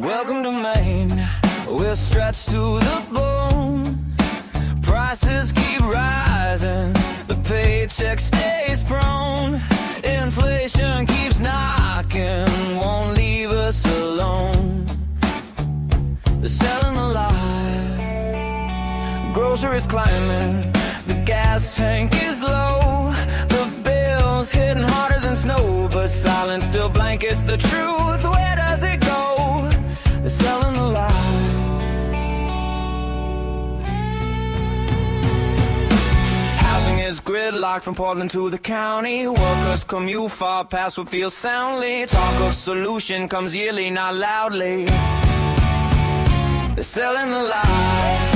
Welcome to Maine, we're stretched to the bone. Prices keep rising, the paycheck stays prone. Inflation keeps knocking, won't leave us alone. They're selling the lie, groceries climbing, the gas tank is low. The bill's hitting harder than snow, but silence still blankets the truth. Where does it go? They're selling the lie. Housing is gridlocked from Portland to the county. Workers commute far past what feels soundly. Talk of solution comes yearly, not loudly. They're selling the lie.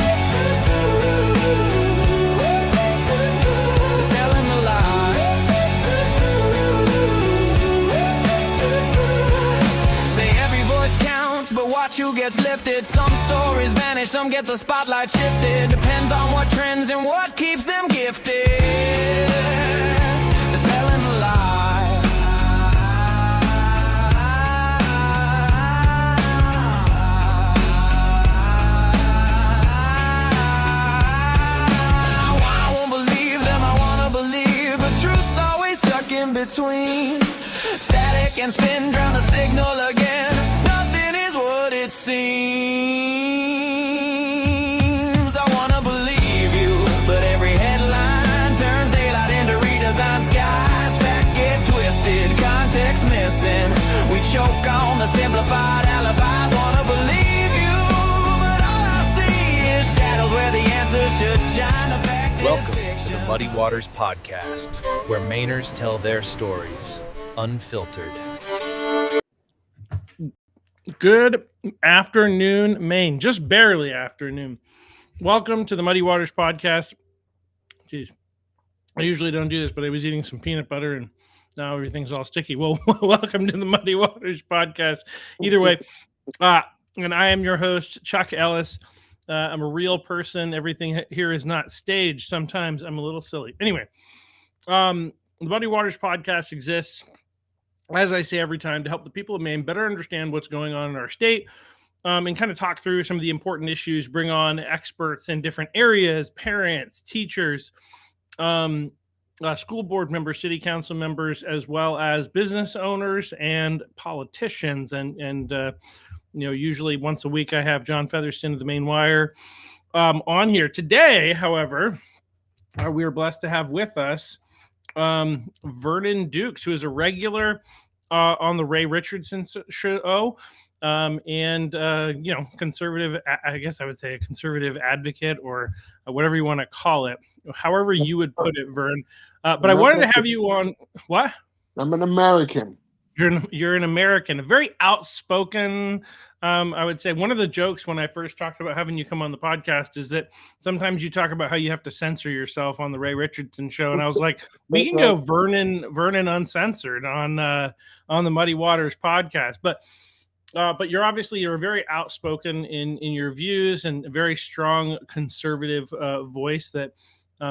They're selling the lie. Say every voice counts, but watch who gets lifted. Some stories vanish, some get the spotlight shifted. Depends on what trends and what keeps them gifted. They're selling the lie. I won't believe them, I wanna believe, but truth's always stuck in between. Static and spin, drown the signal again. Nothing is what it seems. I wanna believe you, but every headline turns daylight into redesigned skies. Facts get twisted, context missing. We choke on the simplified alibis. Wanna believe you, but all I see is shadows where the answers should shine. The fact Welcome is to fiction. the Muddy Waters Podcast, where Mainers tell their stories, unfiltered. Good afternoon, Maine. Just barely afternoon. Welcome to the Muddy Waters Podcast. Jeez, I usually don't do this, but I was eating some peanut butter and now everything's all sticky. Well, welcome to the Muddy Waters Podcast. Either way, and I am your host, Chuck Ellis. I'm a real person. Everything here is not staged. Sometimes I'm a little silly. Anyway, the Muddy Waters Podcast exists, as I say every time, to help the people of Maine better understand what's going on in our state, and kind of talk through some of the important issues, bring on experts in different areas, parents, teachers, school board members, city council members, as well as business owners and politicians. And usually once a week I have John Featherston of the Maine Wire on here. Today, however, we are blessed to have with us Vernon Dukes, who is a regular on the Ray Richardson Show, and conservative. I guess I would say a conservative advocate, or whatever you want to call it, however you would put it, Vern. But I wanted to have you on. What? I'm an American. You're an American, a very outspoken. I would say one of the jokes when I first talked about having you come on the podcast is that sometimes you talk about how you have to censor yourself on the Ray Richardson Show, and I was like, we can go Vernon uncensored on the Muddy Waters Podcast. But you're very outspoken in your views and a very strong conservative voice that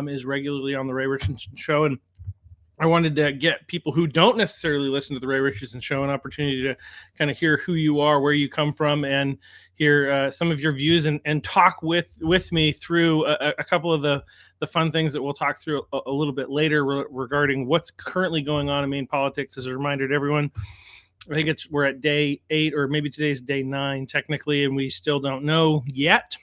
is regularly on the Ray Richardson Show. And I wanted to get people who don't necessarily listen to the Ray Richardson Show an opportunity to kind of hear who you are, where you come from, and hear some of your views and talk with me through a couple of the fun things that we'll talk through a little bit later regarding what's currently going on in Maine politics. As a reminder to everyone, I think we're at day 8, or maybe today's day 9 technically, and we still don't know yet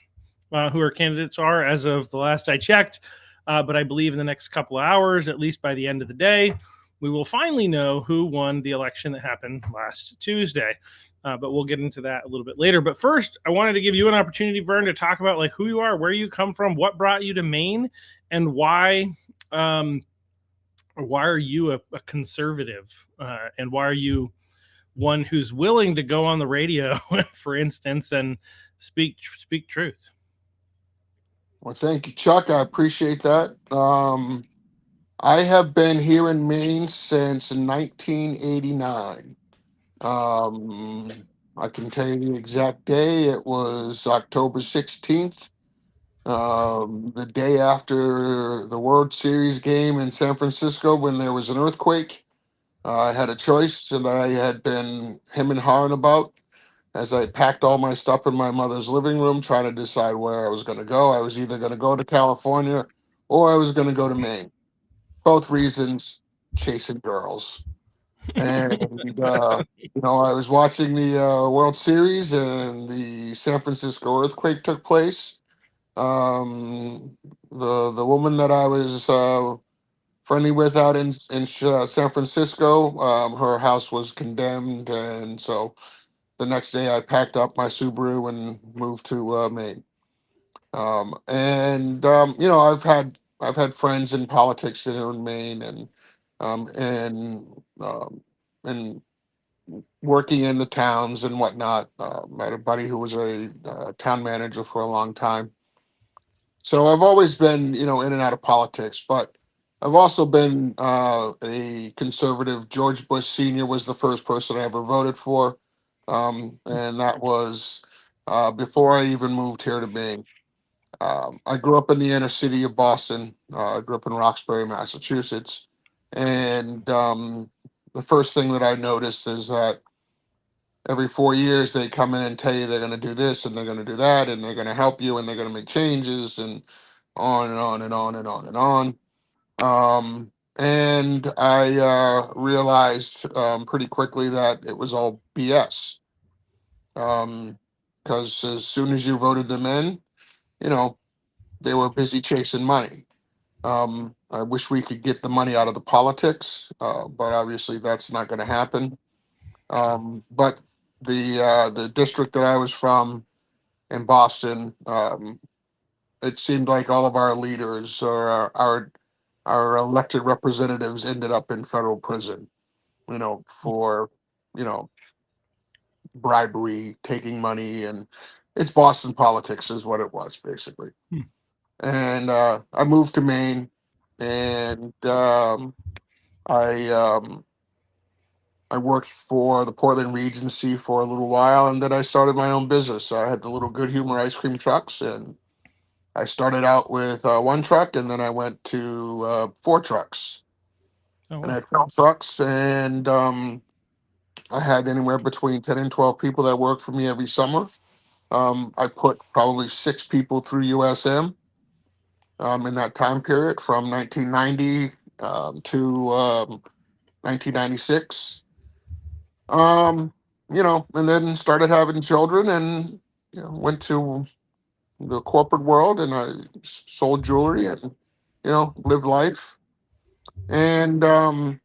who our candidates are as of the last I checked. But I believe in the next couple of hours, at least by the end of the day, we will finally know who won the election that happened last Tuesday. But we'll get into that a little bit later. But first, I wanted to give you an opportunity, Vern, to talk about who you are, where you come from, what brought you to Maine, and why are you a conservative, and why are you one who's willing to go on the radio, for instance, and speak truth. Well, thank you, Chuck. I appreciate that. I have been here in Maine since 1989. I can tell you the exact day. It was October 16th, the day after the World Series game in San Francisco when there was an earthquake. I had a choice that I had been hemming and hawing about. as I packed all my stuff in my mother's living room, trying to decide where I was going to go. I was either going to go to California or I was going to go to Maine. Both reasons, chasing girls. And, I was watching the World Series and the San Francisco earthquake took place. The woman that I was friendly with out in San Francisco, her house was condemned. And so the next day I packed up my Subaru and moved to Maine. I've had friends in politics in Maine and working in the towns and whatnot. I had a buddy who was a town manager for a long time. So I've always been, in and out of politics, but I've also been a conservative. George Bush Sr. was the first person I ever voted for. And that was before I even moved here to Maine. I grew up in the inner city of Boston. I grew up in Roxbury, Massachusetts. And the first thing that I noticed is that every 4 years they come in and tell you they're going to do this and they're going to do that and they're going to help you and they're going to make changes and on and on and on and on and on. And I realized pretty quickly that it was all BS. Because as soon as you voted them in, you know, they were busy chasing money. I wish we could get the money out of the politics, but obviously that's not going to happen. But the district that I was from in Boston, it seemed like all of our leaders or our elected representatives ended up in federal prison. For you know bribery, taking money, and it's Boston politics is what it was basically. Hmm. And I moved to Maine, and I worked for the Portland Regency for a little while, and then I started my own business. So I had the little Good Humor ice cream trucks, and I started out with one truck, and then I went to four trucks, Oh, and I wow. had 12 trucks, and I had anywhere between 10 and 12 people that worked for me every summer. I put probably six people through USM in that time period from 1990 to 1996. And then started having children and went to the corporate world and I sold jewelry and lived life. And I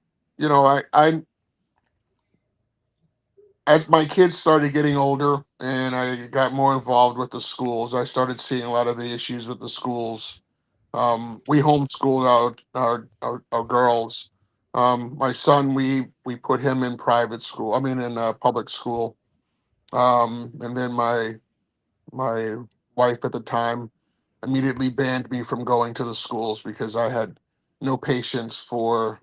as my kids started getting older and I got more involved with the schools, I started seeing a lot of the issues with the schools. We homeschooled our girls. My son, we put him in private school. I mean, in public school. And then my wife at the time immediately banned me from going to the schools because I had no patience for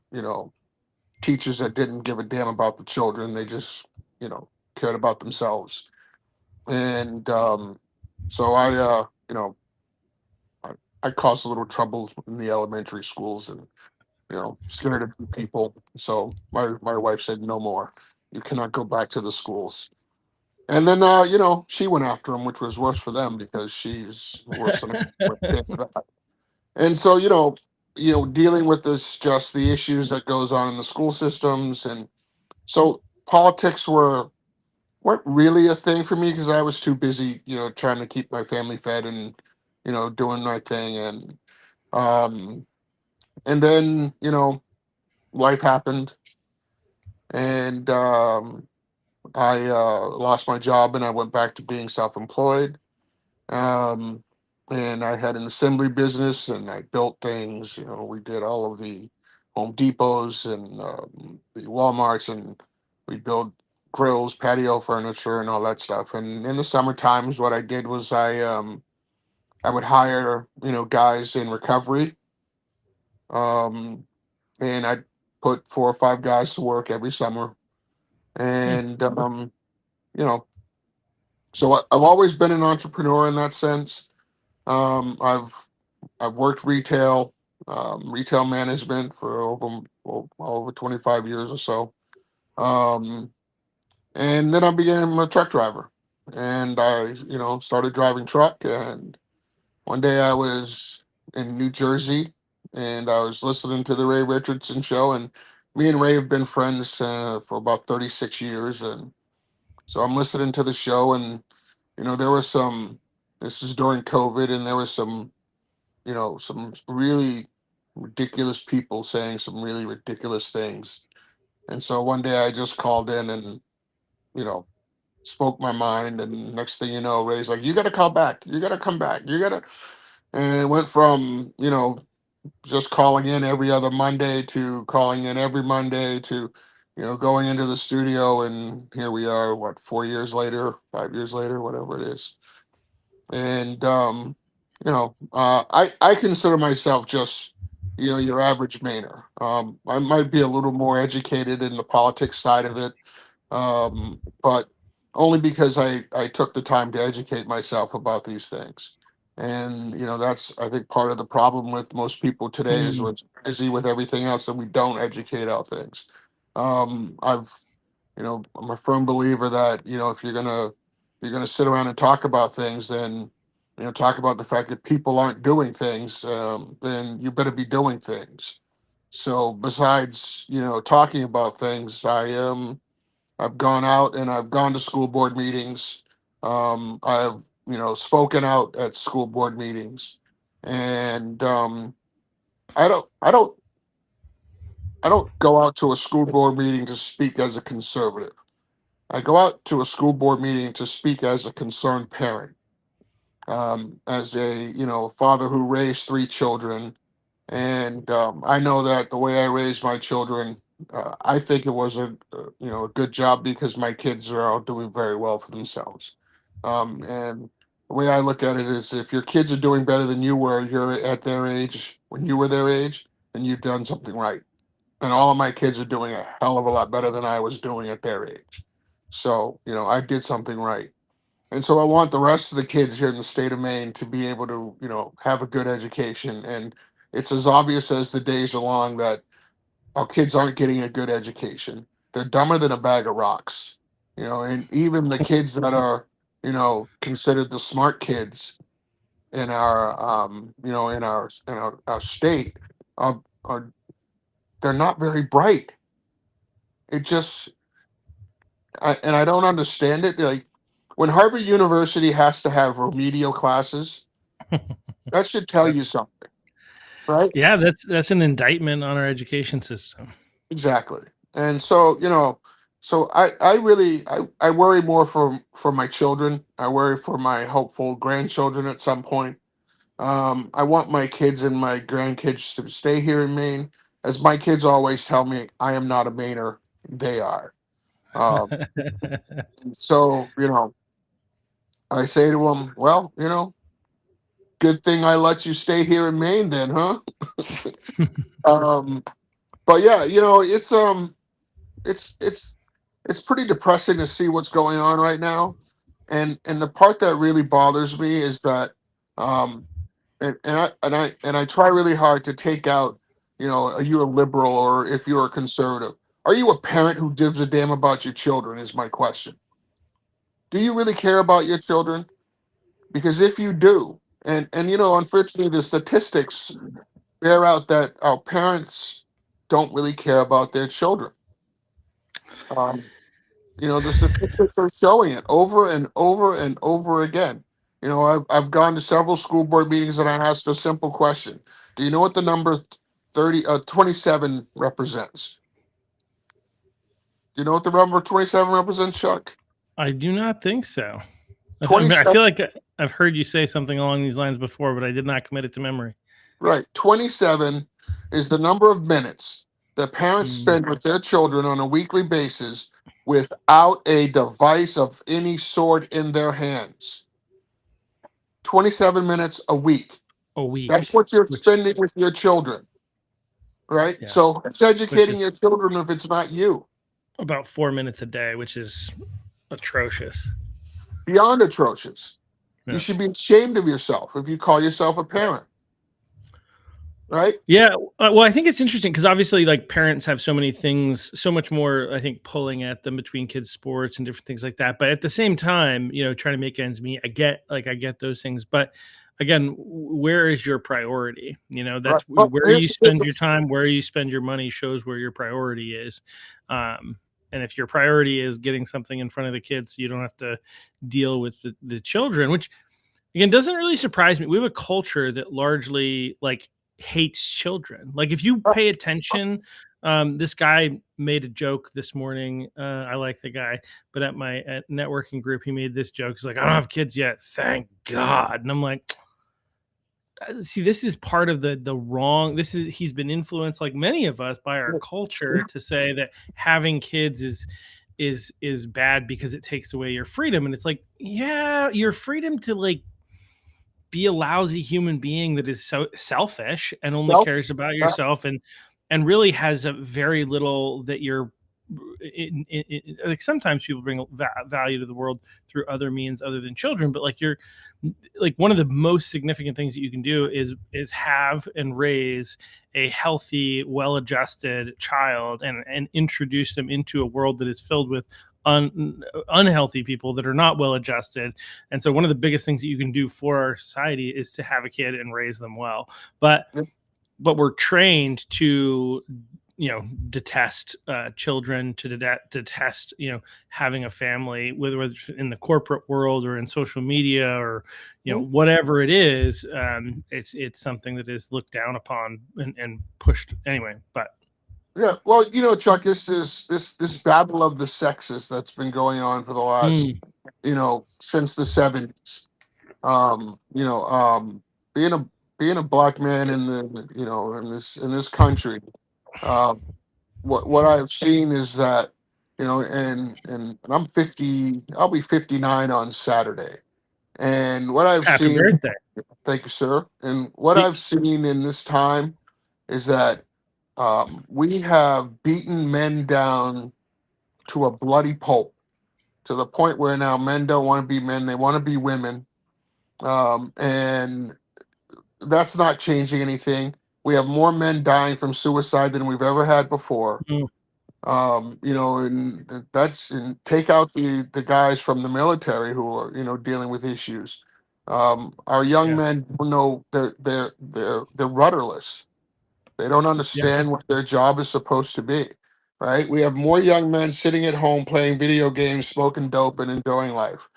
teachers that didn't give a damn about the children. They just cared about themselves. And so I, I caused a little trouble in the elementary schools and scared a few people. So my wife said no more. You cannot go back to the schools. And then she went after him, which was worse for them because she's worse than I. And so dealing with this just the issues that goes on in the school systems, and so politics weren't really a thing for me because I was too busy trying to keep my family fed and doing my thing. Um and then life happened, and I lost my job and I went back to being self-employed. Um, and I had an assembly business and I built things. We did all of the Home Depots and the Walmarts, and we built grills, patio furniture, and all that stuff. And in the summer times, what I did was I would hire guys in recovery, um, and I'd put 4 or 5 guys to work every summer. Hmm. And you know, so I've always been an entrepreneur in that sense. I've worked retail management for over 25 years or so. Um, and then I became a truck driver. and I, started driving truck. And one day I was in New Jersey, and I was listening to the Ray Richardson Show, and me and Ray have been friends for about 36 years, and so I'm listening to the show, and there was some. This is during COVID, and there was some really ridiculous people saying some really ridiculous things. And so one day I just called in and, you know, spoke my mind. And next thing you know, Ray's like, you got to call back. You got to come back. You got to. And it went from, just calling in every other Monday to calling in every Monday to, going into the studio. And here we are, what, 4 years later, 5 years later, whatever it is. And I consider myself just your average Mainer. I might be a little more educated in the politics side of it, but only because I took the time to educate myself about these things. And that's, I think, part of the problem with most people today is we're busy with everything else and we don't educate out things. I'm a firm believer that if you're gonna sit around and talk about things, then talk about the fact that people aren't doing things. Then you better be doing things. So besides talking about things, I've gone out and I've gone to school board meetings. I've spoken out at school board meetings, and I don't I don't I don't go out to a school board meeting to speak as a conservative. I go out to a school board meeting to speak as a concerned parent, as a father who raised three children, and I know that the way I raised my children, I think it was a good job because my kids are all doing very well for themselves. And the way I look at it is, if your kids are doing better than you were, you're at their age when you were their age, then you've done something right. And all of my kids are doing a hell of a lot better than I was doing at their age. So I did something right. And so I want the rest of the kids here in the state of Maine to be able to, have a good education. And it's as obvious as the days are long that our kids aren't getting a good education. They're dumber than a bag of rocks. And even the kids that are, considered the smart kids in our, in our state, are they're not very bright. It just, and I don't understand it. Like, when Harvard University has to have remedial classes, that should tell you something, right? Yeah, that's an indictment on our education system. Exactly. And so, so I really I worry more for my children. I worry for my hopeful grandchildren at some point. I want my kids and my grandkids to stay here in Maine. As my kids always tell me, I am not a Mainer, they are. Um, so, I say to them, well, good thing I let you stay here in Maine then, huh? um, but yeah, it's it's pretty depressing to see what's going on right now. And the part that really bothers me is that um and I try really hard to take out, are you a liberal or if you're a conservative? Are you a parent who gives a damn about your children is my question. Do you really care about your children? Because if you do, and unfortunately the statistics bear out that our parents don't really care about their children. Um, the statistics are showing it over and over and over again. I've gone to several school board meetings and I asked a simple question. Do you know what the number 27 represents? Do you know what the number 27 represents, Chuck? I do not think so. I 27, feel like I've heard you say something along these lines before, but I did not commit it to memory. right. 27 is the number of minutes that parents spend with their children on a weekly basis without a device of any sort in their hands. 27 minutes a week. A week. That's what you're Which, spending with your children, right? yeah, So it's which educating is your children if it's not you. about 4 minutes a day, which is atrocious. Beyond atrocious. You Yeah. should be ashamed of yourself if you call yourself a parent. right? Yeah, well, I think it's interesting because obviously, like, parents have so many things, so much more, I think, pulling at them between kids' sports and different things like that. But at the same time, trying to make ends meet, I get those things. But again, where is your priority? Right. That's Well, where you spend your time, where you spend your money shows where your priority is. Um, and if your priority is getting something in front of the kids, so you don't have to deal with the children, which again doesn't really surprise me. We have a culture that largely like hates children. Like if you pay attention, this guy made a joke this morning. I like the guy, but at networking group, he made this joke. He's like, I don't have kids yet, thank God. And I'm like, see, this is part of the wrong. He's been influenced, like many of us, by our culture to say that having kids is bad because it takes away your freedom. And it's like, yeah, your freedom to like be a lousy human being that is so selfish and only Well, cares about yourself and really has a very little that you're like sometimes people bring value to the world through other means other than children, but like you're like one of the most significant things that you can do is have and raise a healthy, well-adjusted child and introduce them into a world that is filled with unhealthy people that are not well adjusted. And so one of the biggest things that you can do for our society is to have a kid and raise them well. But we're trained to detest children, to detest having a family, whether it's in the corporate world or in social media or whatever it is. It's something that is looked down upon and pushed anyway. But yeah, well, Chuck, this battle of the sexes that's been going on for the last, since the 70s. You know, being a black man in the in this country, uh, what I've seen is that and I'm 50. I'll be 59 on Saturday, and what I've happy seen. birthday. Thank you, sir. And what I've seen in this time is that we have beaten men down to a bloody pulp, to the point where now men don't want to be men; they want to be women, and that's not changing anything. We have more men dying from suicide than we've ever had before. Mm, And and take out the guys from the military who are dealing with issues. Our young yeah. men don't know they're rudderless. They don't Yeah. understand what their job is supposed to be. Right? We have more young men sitting at home playing video games, smoking dope, and enjoying life,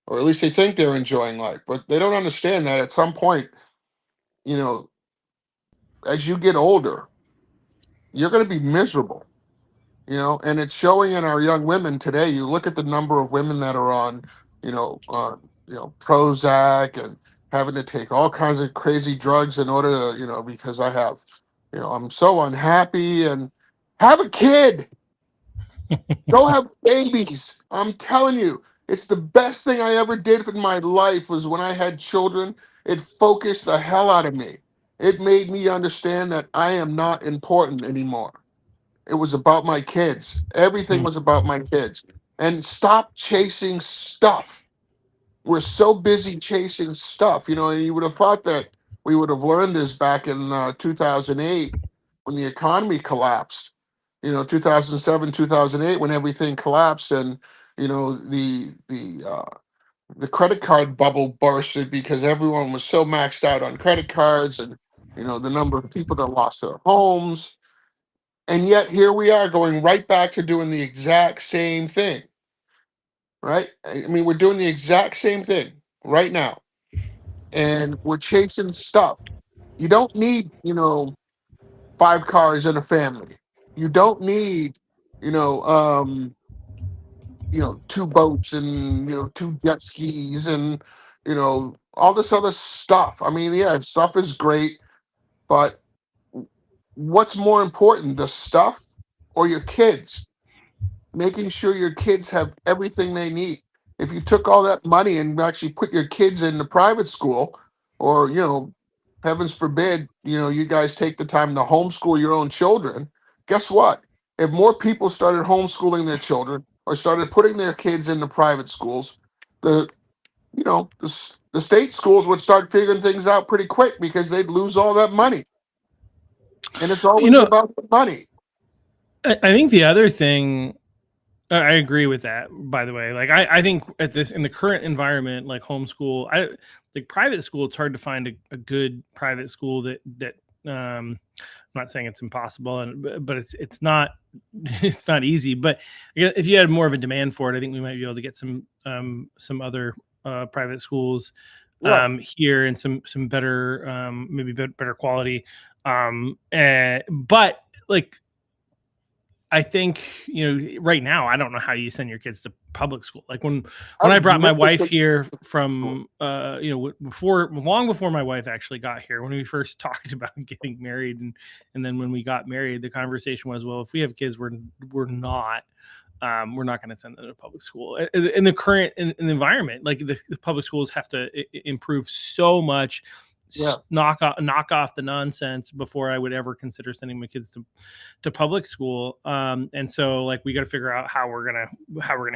or at least they think they're enjoying life, but they don't understand that at some point, you know, as you get older, you're going to be miserable. And it's showing in our young women today. You look at the number of women that are on, Prozac and having to take all kinds of crazy drugs in order to, because I'm so unhappy, and have a kid. Go have babies. I'm telling you, it's the best thing I ever did in my life was when I had children. It focused the hell out of me. It made me understand that I am not important anymore. It was about my kids. Everything Mm, was about my kids. And stop chasing stuff. We're so busy chasing stuff, and you would have thought that we would have learned this back in 2008 when the economy collapsed. 2007, 2008, when everything collapsed, and the credit card bubble bursted because everyone was so maxed out on credit cards, and the number of people that lost their homes. And yet here we are going right back to doing the exact same thing, right? I mean, we're doing the exact same thing right now, and we're chasing stuff. You don't need, 5 cars in a family. You don't need, you know, um, 2 boats and, 2 jet skis and, all this other stuff. I mean, yeah, stuff is great, but what's more important, the stuff or your kids? Making sure your kids have everything they need. If you took all that money and actually put your kids in the private school, or heavens forbid, you guys take the time to homeschool your own children, guess what? If more people started homeschooling their children or started putting their kids into private schools, the the state schools would start figuring things out pretty quick because they'd lose all that money. And it's always about the money. I think the other thing, I agree with that, by the way. Like, I think in the current environment, like homeschool, like private school, it's hard to find a good private school that I'm not saying it's impossible, but it's not it's not easy. But if you had more of a demand for it, I think we might be able to get some other private schools here, and some better, maybe better quality. But like, I think, right now, I don't know how you send your kids to public school. Like when I brought my wife here from, long before my wife actually got here, when we first talked about getting married, and then when we got married, the conversation was, well, if we have kids, we're not going to send them to public school in the current environment. Like the public schools have to improve so much. Knock off the nonsense before I would ever consider sending my kids to public school. And so, like, we got to figure out how we're gonna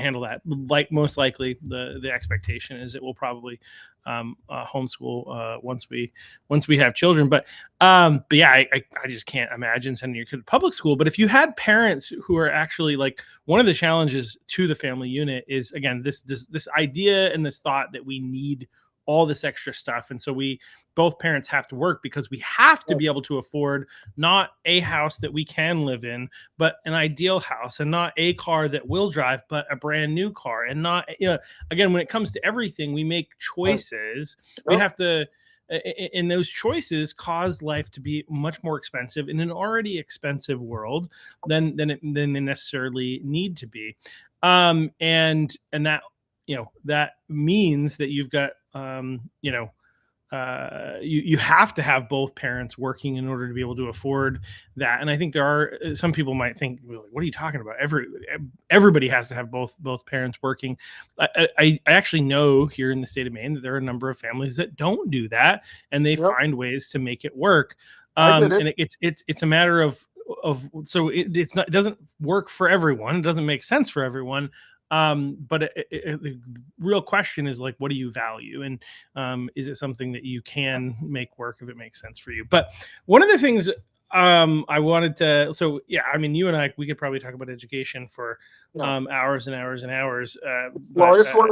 handle that. Like, most likely the expectation is it will probably homeschool once we have children. But yeah, I just can't imagine sending your kid to public school. But if you had parents who are actually, like, one of the challenges to the family unit is, again, this idea and this thought that we need all this extra stuff. And so both parents have to work, because we have to be able to afford not a house that we can live in, but an ideal house, and not a car that will drive, but a brand new car. And not, again, when it comes to everything, we make choices. We have to, and those choices cause life to be much more expensive in an already expensive world than they necessarily need to be. And that, that means that you've got, you have to have both parents working in order to be able to afford that. And I think there are some people might think, what are you talking about? Everybody has to have both parents working. I actually know here in the state of Maine that there are a number of families that don't do that, and they find ways to make it work. And it's a matter of so it doesn't work for everyone. It doesn't make sense for everyone. But the real question is, like, what do you value? And is it something that you can make work if it makes sense for you? But one of the things I wanted to, so yeah, I mean, you and I, we could probably talk about education for hours and hours and hours. Well, it's one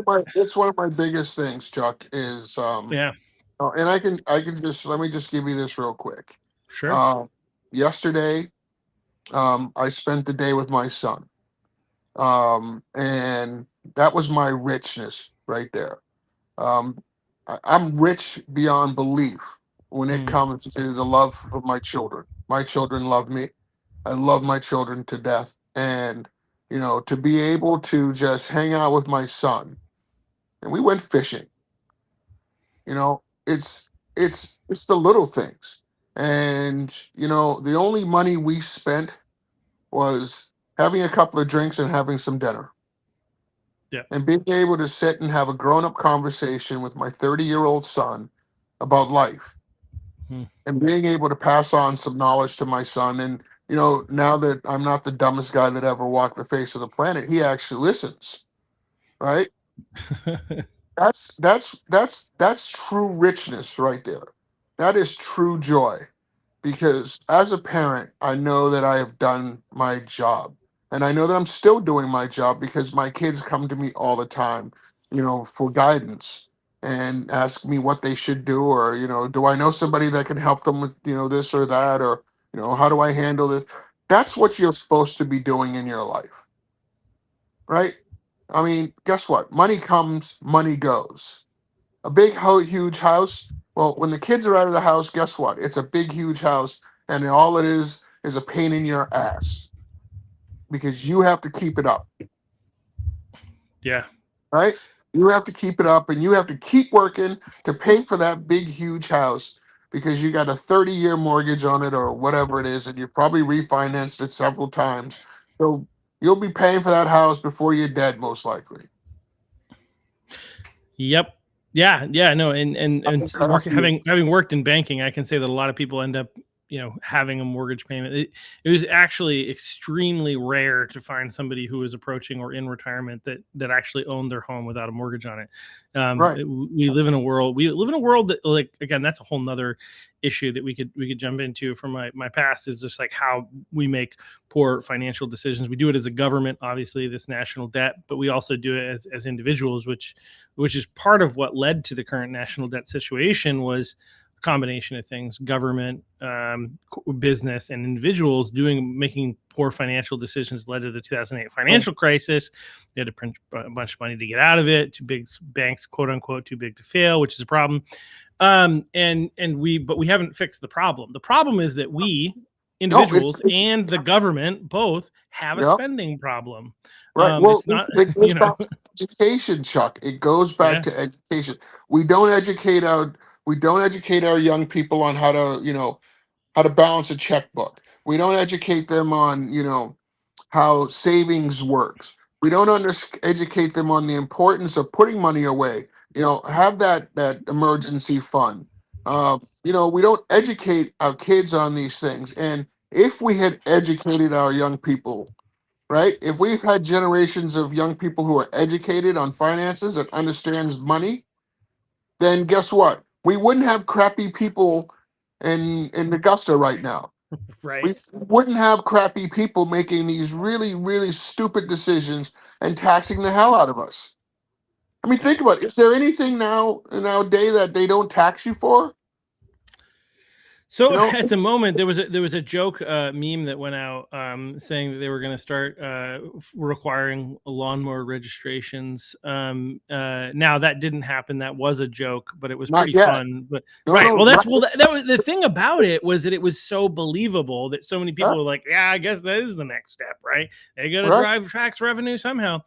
of my biggest things, Chuck, is and I can just, let me just give you this real quick. Sure. Yesterday, I spent the day with my son. And that was my richness right there. I'm rich beyond belief when it comes to the love of my children. My children love me. I love my children to death. And, to be able to just hang out with my son, and we went fishing, it's the little things. And, the only money we spent was having a couple of drinks and having some dinner. Yeah. And being able to sit and have a grown-up conversation with my 30-year-old son about life. And being able to pass on some knowledge to my son. And, now that I'm not the dumbest guy that ever walked the face of the planet, he actually listens. Right? That's true richness right there. That is true joy. Because as a parent, I know that I have done my job. And I know that I'm still doing my job, because my kids come to me all the time, for guidance, and ask me what they should do, or, do I know somebody that can help them with, this or that, or, how do I handle this? That's what you're supposed to be doing in your life. Right? I mean, guess what? Money comes, money goes. A big, huge house. Well, when the kids are out of the house, guess what? It's a big, huge house, and all it is a pain in your ass, because you have to keep it up. Yeah. Right? You have to keep it up, and you have to keep working to pay for that big, huge house, because you got a 30-year mortgage on it, or whatever it is, and you probably refinanced it several times. So you'll be paying for that house before you're dead, most likely. Yep. Yeah. No. And having worked in banking, I can say that a lot of people end up, having a mortgage payment. It was actually extremely rare to find somebody who was approaching or in retirement that actually owned their home without a mortgage on it. Right. We live in a world that, like, again, that's a whole nother issue that we could jump into from my past, is just like how we make poor financial decisions. We do it as a government, obviously, this national debt, but we also do it as individuals, which is part of what led to the current national debt situation. Was combination of things: government, business, and individuals making poor financial decisions led to the 2008 financial crisis. They had to print a bunch of money to get out of it. Too big banks, quote unquote, too big to fail, which is a problem. But we haven't fixed the problem. The problem is that we individuals and the government both have a spending problem. Right. Well, It's not, it goes back to education, Chuck. It goes back to education. We don't educate our young people on how to balance a checkbook. We don't educate them on, how savings works. We don't educate them on the importance of putting money away. Have that emergency fund. We don't educate our kids on these things. And if we had educated our young people, right? If we've had generations of young people who are educated on finances and understands money, then guess what? We wouldn't have crappy people in Augusta right now. right. We wouldn't have crappy people making these really, really stupid decisions and taxing the hell out of us. I mean, think about it. Is there anything now in our day that they don't tax you for? So at the moment, there was a joke meme that went out saying that they were going to start requiring lawnmower registrations. Now that didn't happen. That was a joke, but it was pretty fun. But that was the thing about it, was that it was so believable that so many people were like, "Yeah, I guess that is the next step, right? They got to drive tax revenue somehow."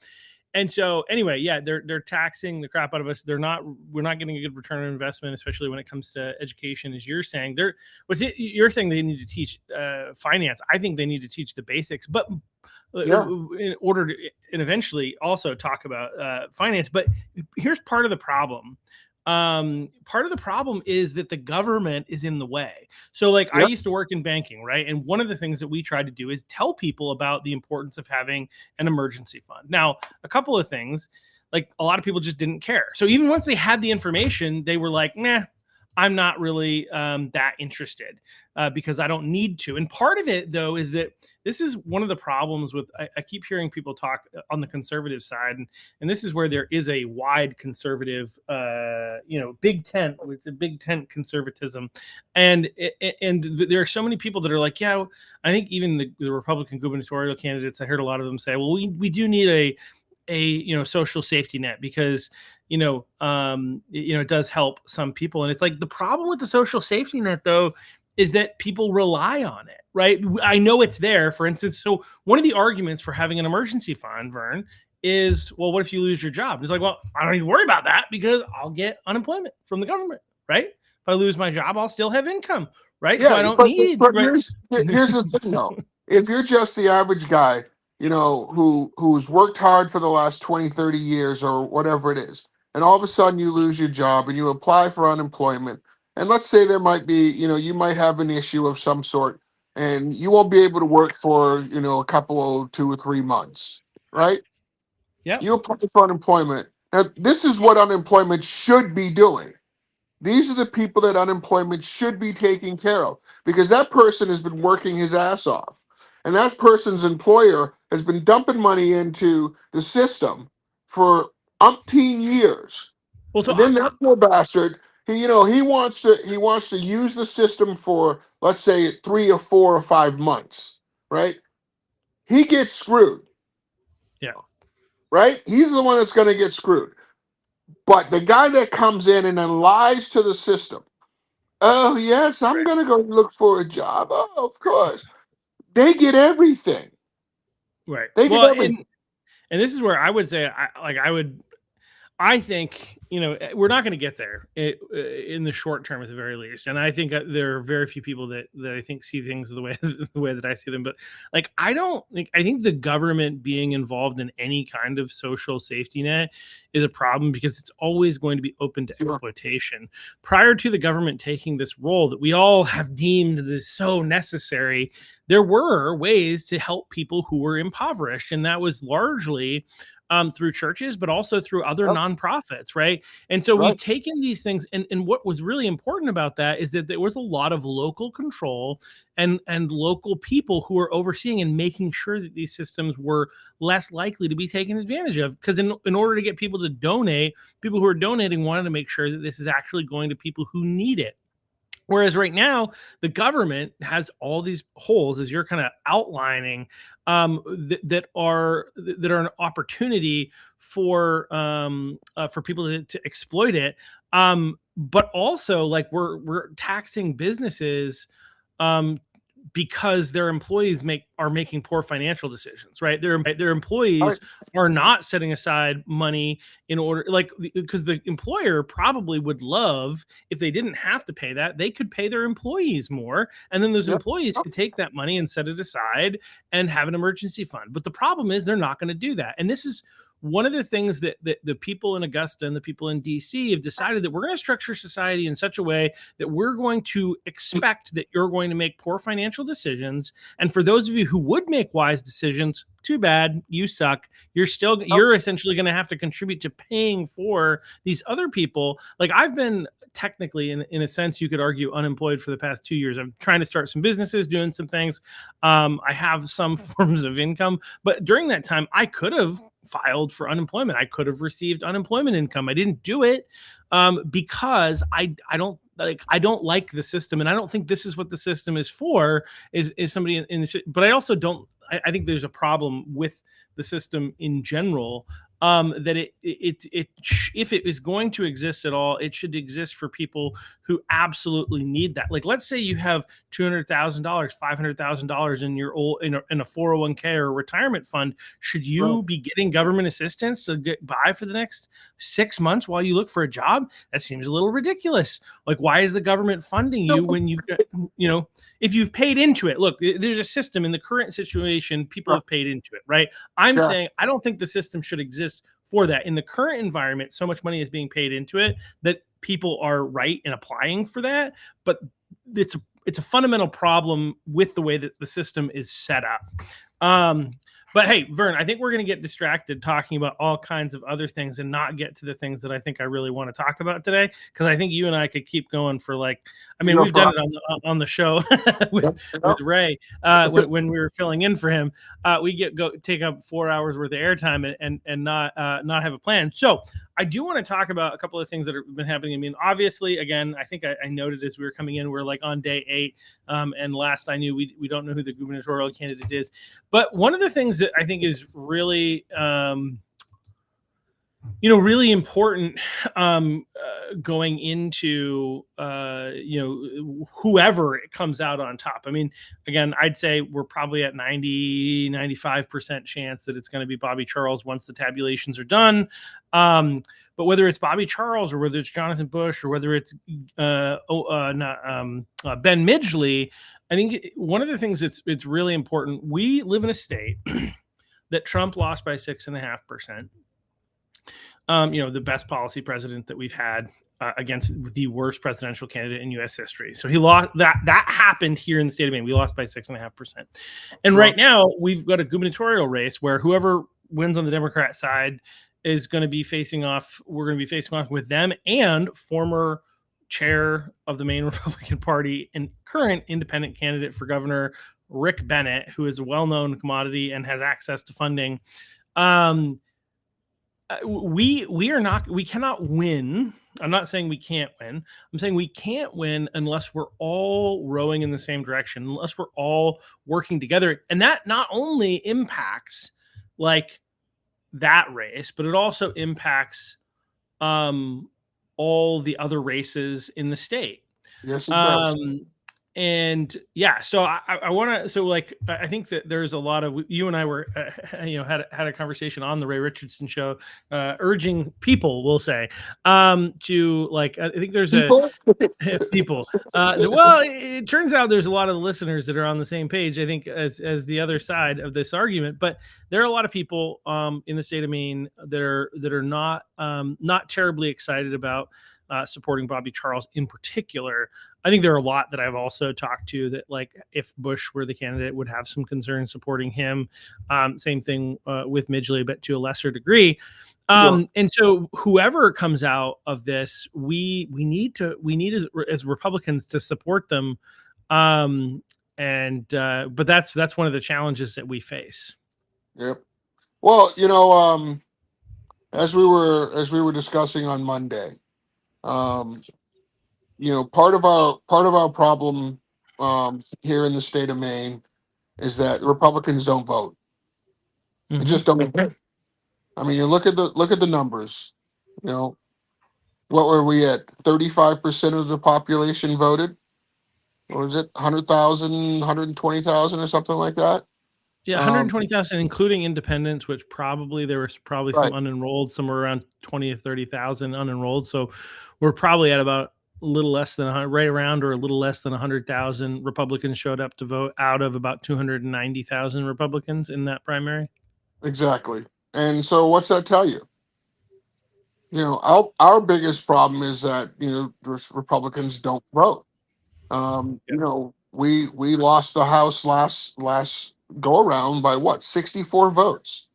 And so anyway, they're taxing the crap out of us. We're not getting a good return on investment, especially when it comes to education, as you're saying. You're saying they need to teach finance. I think they need to teach the basics, but in order to and eventually also talk about finance. But here's part of the problem. Part of the problem is that the government is in the way. So like I used to work in banking, right? And one of the things that we tried to do is tell people about the importance of having an emergency fund. Now, a couple of things, like a lot of people just didn't care. So even once they had the information, they were like, nah, I'm not really that interested because I don't need to. And part of it, though, is that this is one of the problems with, I keep hearing people talk on the conservative side, and this is where there is a wide conservative, big tent. It's a big tent conservatism. And there are so many people that are like, yeah, I think even the Republican gubernatorial candidates, I heard a lot of them say, well, we do need a social safety net because it does help some people. And it's like, the problem with the social safety net, though, is that people rely on it, right? I know it's there, for instance. So one of the arguments for having an emergency fund, Vern, is, well, what if you lose your job? It's like, well, I don't need to worry about that because I'll get unemployment from the government, right? If I lose my job, I'll still have income, right? Yeah, so I don't need. Here's the thing, though. If you're just the average guy, who's worked hard for the last 20, 30 years or whatever it is, and all of a sudden you lose your job and you apply for unemployment, and let's say there might be, you might have an issue of some sort, and you won't be able to work for, a couple of 2 or 3 months, right? Yeah. You apply for unemployment. Now, this is what unemployment should be doing. These are the people that unemployment should be taking care of, because that person has been working his ass off. And that person's employer has been dumping money into the system for umpteen years. Well, so and then that poor bastard, he wants to use the system for, let's say, 3 or 4 or 5 months, right? He gets screwed. Yeah. Right? He's the one that's going to get screwed. But the guy that comes in and then lies to the system, oh, yes, I'm going to go look for a job. Oh, of course. They get everything. Right. They get everything. And this is where I would say, I think, we're not going to get there in the short term at the very least. And I think there are very few people that I think see things the way the way that I see them. But like, I think the government being involved in any kind of social safety net is a problem because it's always going to be open to exploitation. Prior to the government taking this role that we all have deemed this so necessary, there were ways to help people who were impoverished. And that was largely through churches, but also through other nonprofits, right? And so we've taken these things, and what was really important about that is that there was a lot of local control and local people who were overseeing and making sure that these systems were less likely to be taken advantage of. Because in order to get people to donate, people who are donating wanted to make sure that this is actually going to people who need it. Whereas right now, the government has all these holes, as you're kind of outlining, that are an opportunity for people to exploit it. But also, like we're taxing businesses because their employees are making poor financial decisions, right? Their employees are not setting aside money in order, like, because the employer probably would love if they didn't have to pay that, they could pay their employees more, and then those employees could take that money and set it aside and have an emergency fund. But the problem is they're not going to do that, and this is one of the things that the people in Augusta and the people in DC have decided, that we're going to structure society in such a way that we're going to expect that you're going to make poor financial decisions. And for those of you who would make wise decisions, too bad, you suck. You're essentially going to have to contribute to paying for these other people. Like, I've been technically, in a sense, you could argue, unemployed for the past 2 years. I'm trying to start some businesses, doing some things. I have some forms of income, but during that time, I could have filed for unemployment. I could have received unemployment income. I didn't do it because I don't like the system, and I don't think this is what the system is for. Is somebody in this? But I also don't. I think there's a problem with the system in general. That if it is going to exist at all, it should exist for people who absolutely need that. Like, let's say you have $200,000, $500,000 in your in a 401k or retirement fund. Should you be getting government assistance to get by for the next 6 months while you look for a job? That seems a little ridiculous. Like, why is the government funding you when if you've paid into it? Look, there's a system in the current situation. People have paid into it, right? I'm saying I don't think the system should exist for that. In the current environment, so much money is being paid into it that people are right in applying for that. But it's a fundamental problem with the way that the system is set up. But hey, Vern, I think we're going to get distracted talking about all kinds of other things and not get to the things that I think I really want to talk about today, because I think you and I could keep going for we've done it on the show with Ray when we were filling in for him. We take up 4 hours worth of airtime and not have a plan. So I do want to talk about a couple of things that have been happening. I mean, obviously, again, I think I noted as we were coming in, we're like on day 8. And last I knew, we don't know who the gubernatorial candidate is. But one of the things that I think is really, really important going into, whoever it comes out on top. I mean, again, I'd say we're probably at 95% chance that it's going to be Bobby Charles once the tabulations are done. But whether it's Bobby Charles or whether it's Jonathan Bush or whether it's Ben Midgley, I think one of the things it's really important. We live in a state that Trump lost by 6.5%. The best policy president that we've had against the worst presidential candidate in U.S. history. So he lost. That happened here in the state of Maine. We lost by 6.5%. And right now we've got a gubernatorial race where whoever wins on the Democrat side is going to be facing off. We're going to be facing off with them and former chair of the Maine Republican Party and current independent candidate for governor, Rick Bennett, who is a well-known commodity and has access to funding. We cannot win. I'm not saying we can't win. I'm saying we can't win unless we're all rowing in the same direction, unless we're all working together. And that not only impacts like that race, but it also impacts all the other races in the state. Yes, it does. and yeah, so I want to, so like, I think that there's a lot of, you and I were, had a conversation on the Ray Richardson Show, urging people, we'll say, to like, I think there's People. people. Well, it turns out there's a lot of listeners that are on the same page, I think, as the other side of this argument. But there are a lot of people in the state of Maine that are not terribly excited about supporting Bobby Charles in particular. I think there are a lot that I've also talked to that, like, if Bush were the candidate, would have some concern supporting him. Same thing with Midgley, but to a lesser degree. Sure. And so whoever comes out of this, we need as Republicans to support them. But that's one of the challenges that we face. Yep. Well, as we were discussing on Monday, part of our problem here in the state of Maine is that Republicans don't vote. They just don't vote. I mean, you look at the numbers. What were we at? 35% of the population voted. Or was it 100,000, 120,000 or something like that? Yeah, 120,000, including independents, which there was probably some Right. unenrolled, somewhere around 20 or 30,000 unenrolled. So we're probably at about a little less than right around or a little less than 100,000 Republicans showed up to vote out of about 290,000 Republicans in that Exactly. And so what's that tell you? Our biggest problem is that, Republicans don't vote. We lost the House last go around by what? 64 votes.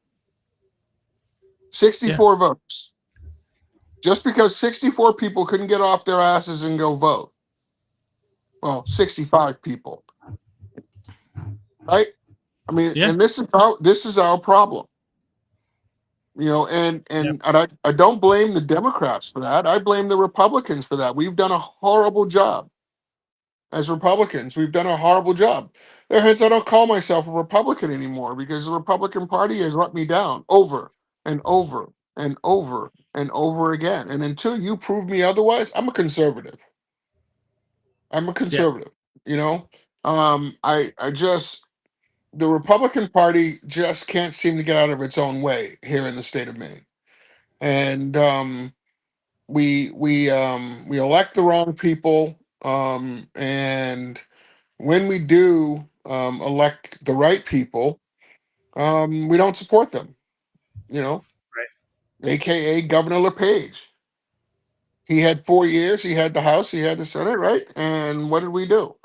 64 votes. Just because 64 people couldn't get off their asses and go vote. Well, 65 people. Right? I mean, Yeah. and this is our problem. And I don't blame the Democrats for that. I blame the Republicans for that. We've done a horrible job. As Republicans, we've done a horrible job. Hence, I don't call myself a Republican anymore because the Republican Party has let me down over and over and over and over again. And until you prove me otherwise, I'm a conservative. The Republican Party just can't seem to get out of its own way here in the state of Maine. And we elect the wrong people, and when we do elect the right people, we don't support them. AKA Governor LePage. He had 4 years. He had the House. He had the Senate, right? And what did we do?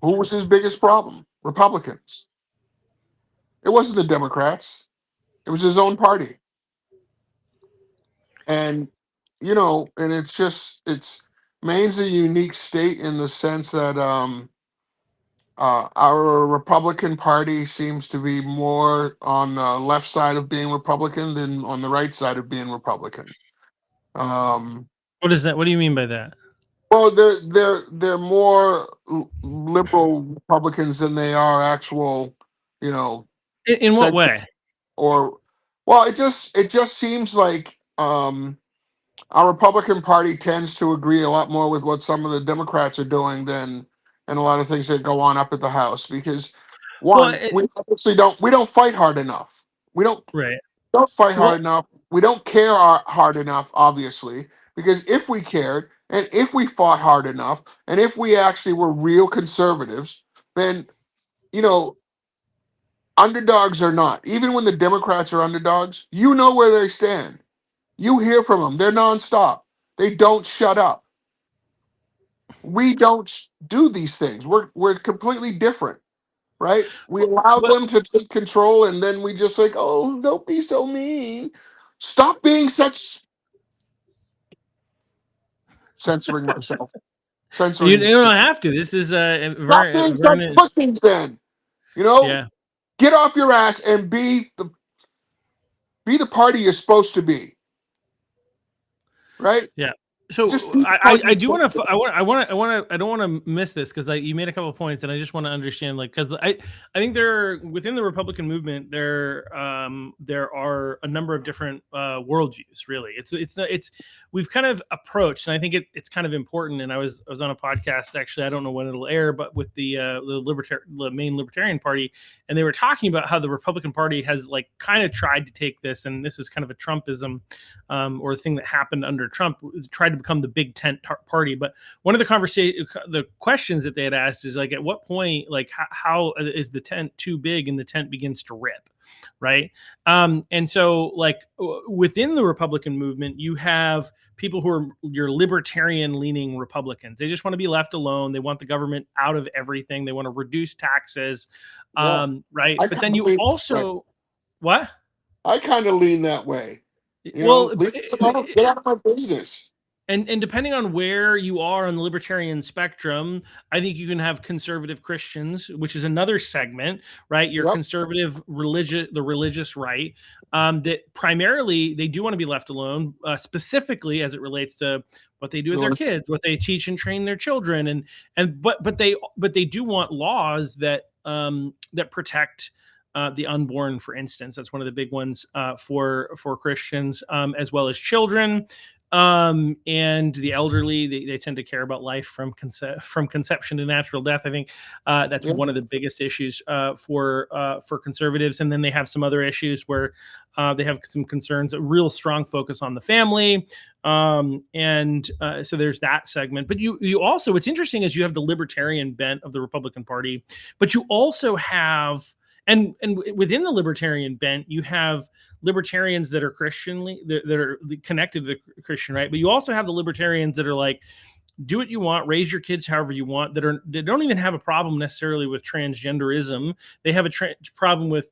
Who was his biggest problem? Republicans. It wasn't the Democrats. It was his own party. And and it's Maine's a unique state in the sense that our Republican Party seems to be more on the left side of being Republican than on the right side of being Republican. What is that? What do you mean by that? Well, they're more liberal Republicans than they are actual, In what way? Or, well, it just seems like our Republican Party tends to agree a lot more with what some of the Democrats are doing than and a lot of things that go on up at the House because we obviously don't fight hard enough. We don't Right. fight Well, hard enough. We don't care hard enough, obviously, because if we cared and if we fought hard enough and if we actually were real conservatives, then underdogs or not, even when the Democrats are underdogs, where they stand. You hear from them. They're nonstop. They don't shut up. We don't do these things. We're completely different, right? We allow them to take control, and then we just like, oh, don't be so mean. Stop being such. Censoring myself. you Censoring. don't have to. This is Stop being such Vernon. pussies, then. Yeah. Get off your ass and be the party you're supposed to be. Right? Yeah. So Just I do want to I don't want to miss this because you made a couple of points and I just want to understand because I think there within the Republican movement there are a number of different worldviews. Really, it's we've kind of approached, and I think it's kind of important. And I was on a podcast actually, I don't know when it'll air, but with the Maine Libertarian Party, and they were talking about how the Republican Party has like kind of tried to take this, and this is kind of a Trumpism or a thing that happened under Trump, tried to become the big tent party. But one of the questions that they had asked is like, at what point, like how is the tent too big and the tent begins to rip, right? And so like within the Republican movement, you have people who are your libertarian leaning Republicans. They just want to be left alone. They want the government out of everything. They want to reduce taxes, right? But then you also, what? I kind of lean that way. Well, get out of my business. And depending on where you are on the libertarian spectrum, I think you can have conservative Christians, which is another segment, right? Your conservative religious right, that primarily they do want to be left alone, specifically as it relates to what they do with their kids, what they teach and train their children, but they do want laws that that protect the unborn, for instance. That's one of the big ones for Christians, as well as children. And the elderly, they tend to care about life from conception to natural death. I think that's one of the biggest issues for conservatives. And then they have some other issues where they have some concerns, a real strong focus on the family. So there's that segment. But you also, what's interesting is you have the libertarian bent of the Republican Party, but you also have, and within the libertarian bent, you have libertarians that are Christianly, that are connected to the Christian right, but you also have the libertarians that are like, do what you want, raise your kids however you want, they don't even have a problem necessarily with transgenderism. They have a problem with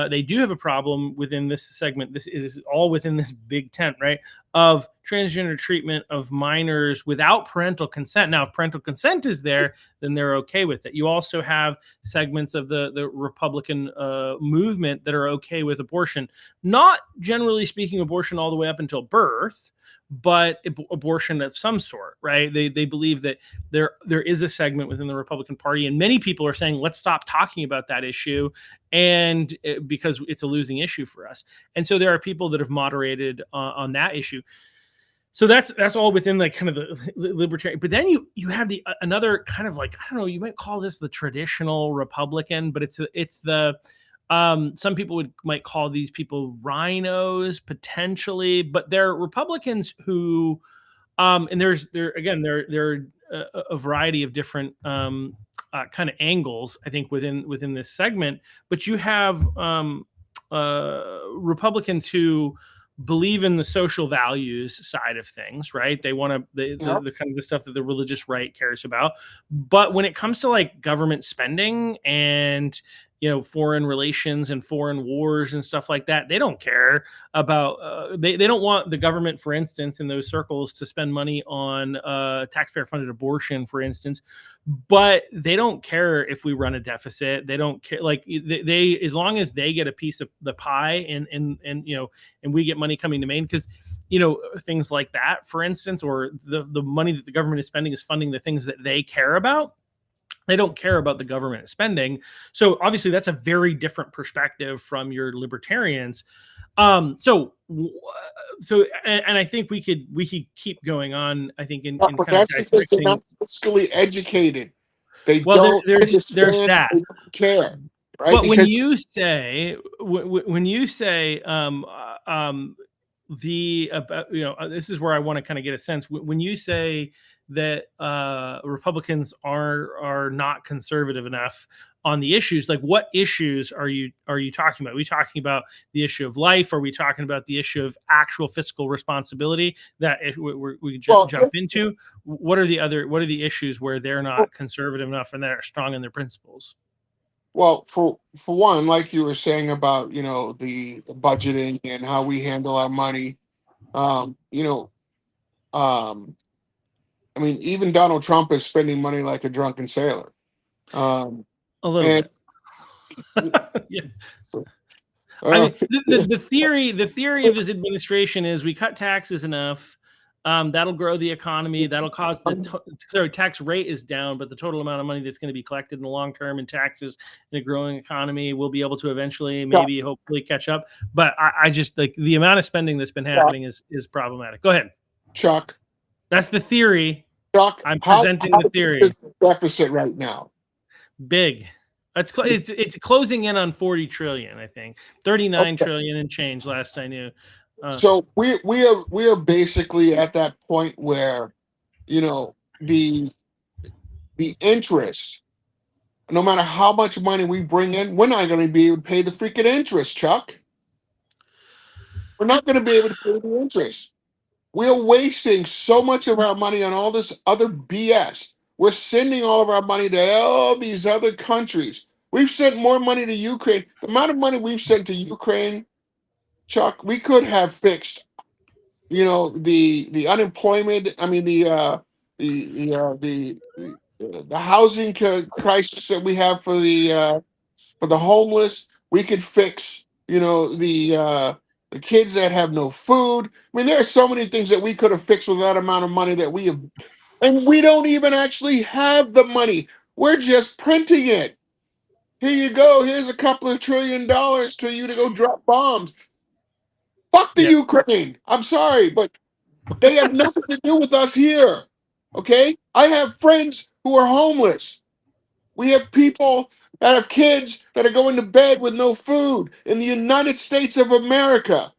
they do have a problem within this segment. This is all within this big tent, right? Of transgender treatment of minors without parental consent. Now, if parental consent is there, then they're okay with it. You also have segments of the Republican movement that are okay with abortion. Not generally speaking, abortion all the way up until birth, but abortion of some sort, right? They believe that there is a segment within the Republican Party, and many people are saying, let's stop talking about that issue, and because it's a losing issue for us. And so there are people that have moderated on that issue. So that's all within like kind of the libertarian. But then you have the another kind of like, I don't know, you might call this the traditional Republican, but it's the some people might call these people rhinos potentially, but they're Republicans who, and there are a variety of different kind of angles, I think, within this segment. But you have Republicans who believe in the social values side of things, right? They want to the kind of the stuff that the religious right cares about. But when it comes to like government spending and foreign relations and foreign wars and stuff like that, they don't care about they don't want the government, for instance, in those circles to spend money on taxpayer funded abortion, for instance, but they don't care if we run a deficit. They don't care, like they as long as they get a piece of the pie and we get money coming to Maine, because things like that, for instance, or the money that the government is spending is funding the things that they care about. They don't care about the government spending. So obviously that's a very different perspective from your libertarians. So I think we could keep going on. I think in kind of because they're not fiscally educated. There's that. They don't care, right? But when you say this is where I want to kind of get a sense. When you say that Republicans are not conservative enough on the issues, like what issues are you talking about? Are we talking about the issue of life? Are we talking about the issue of actual fiscal responsibility that we jump into? What are the issues where they're not conservative enough and they're strong in their principles? Well, for one, like you were saying about the budgeting and how we handle our money, I mean, even Donald Trump is spending money like a drunken sailor. A little bit. Yes. I mean, the theory of his administration is we cut taxes enough That'll grow the economy. That'll cause the tax rate is down, but the total amount of money that's going to be collected in the long term in taxes in a growing economy will be able to eventually, maybe, hopefully, catch up. But I just like the amount of spending that's been happening is problematic. Go ahead, Chuck. That's the theory. Chuck, I'm presenting the theory. Is the deficit right now? Big. It's closing in on 40 trillion. I think 39 trillion and change last I knew. So we are basically at that point where, the interest, no matter how much money we bring in, we're not going to be able to pay the freaking interest, Chuck. We're not going to be able to pay the interest. We're wasting so much of our money on all this other BS. We're sending all of our money to all these other countries. We've sent more money to Ukraine. The amount of money we've sent to Ukraine, Chuck, we could have fixed, the unemployment. I mean, the housing crisis that we have for the homeless. We could fix, the kids that have no food. I mean, there are so many things that we could have fixed with that amount of money that we have, and we don't even actually have the money. We're just printing it. Here you go. Here's a couple of $1 trillion to you to go drop bombs. Fuck the Ukraine. I'm sorry, but they have nothing to do with us here. Okay? I have friends who are homeless. We have people that have kids that are going to bed with no food in the United States of America.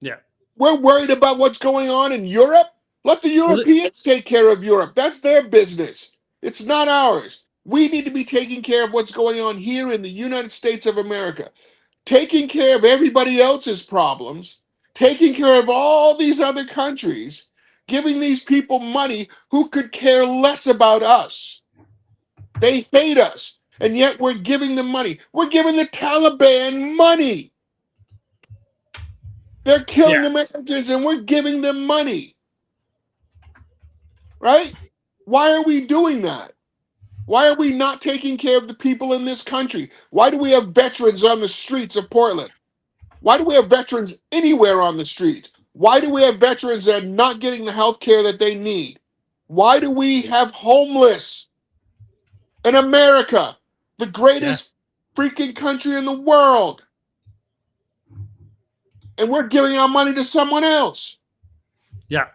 Yeah. We're worried about what's going on in Europe. Let the Europeans take care of Europe. That's their business. It's not ours. We need to be taking care of what's going on here in the United States of America. Taking care of everybody else's problems, taking care of all these other countries, giving these people money who could care less about us. They hate us, and yet we're giving them money. We're giving the Taliban money. They're killing Americans, and we're giving them money. Right? Why are we doing that? Why are we not taking care of the people in this country? Why do we have veterans on the streets of Portland? Why do we have veterans anywhere on the streets? Why do we have veterans that are not getting the health care that they need? Why do we have homeless in America, the greatest freaking country in the world? And we're giving our money to someone else. Yeah.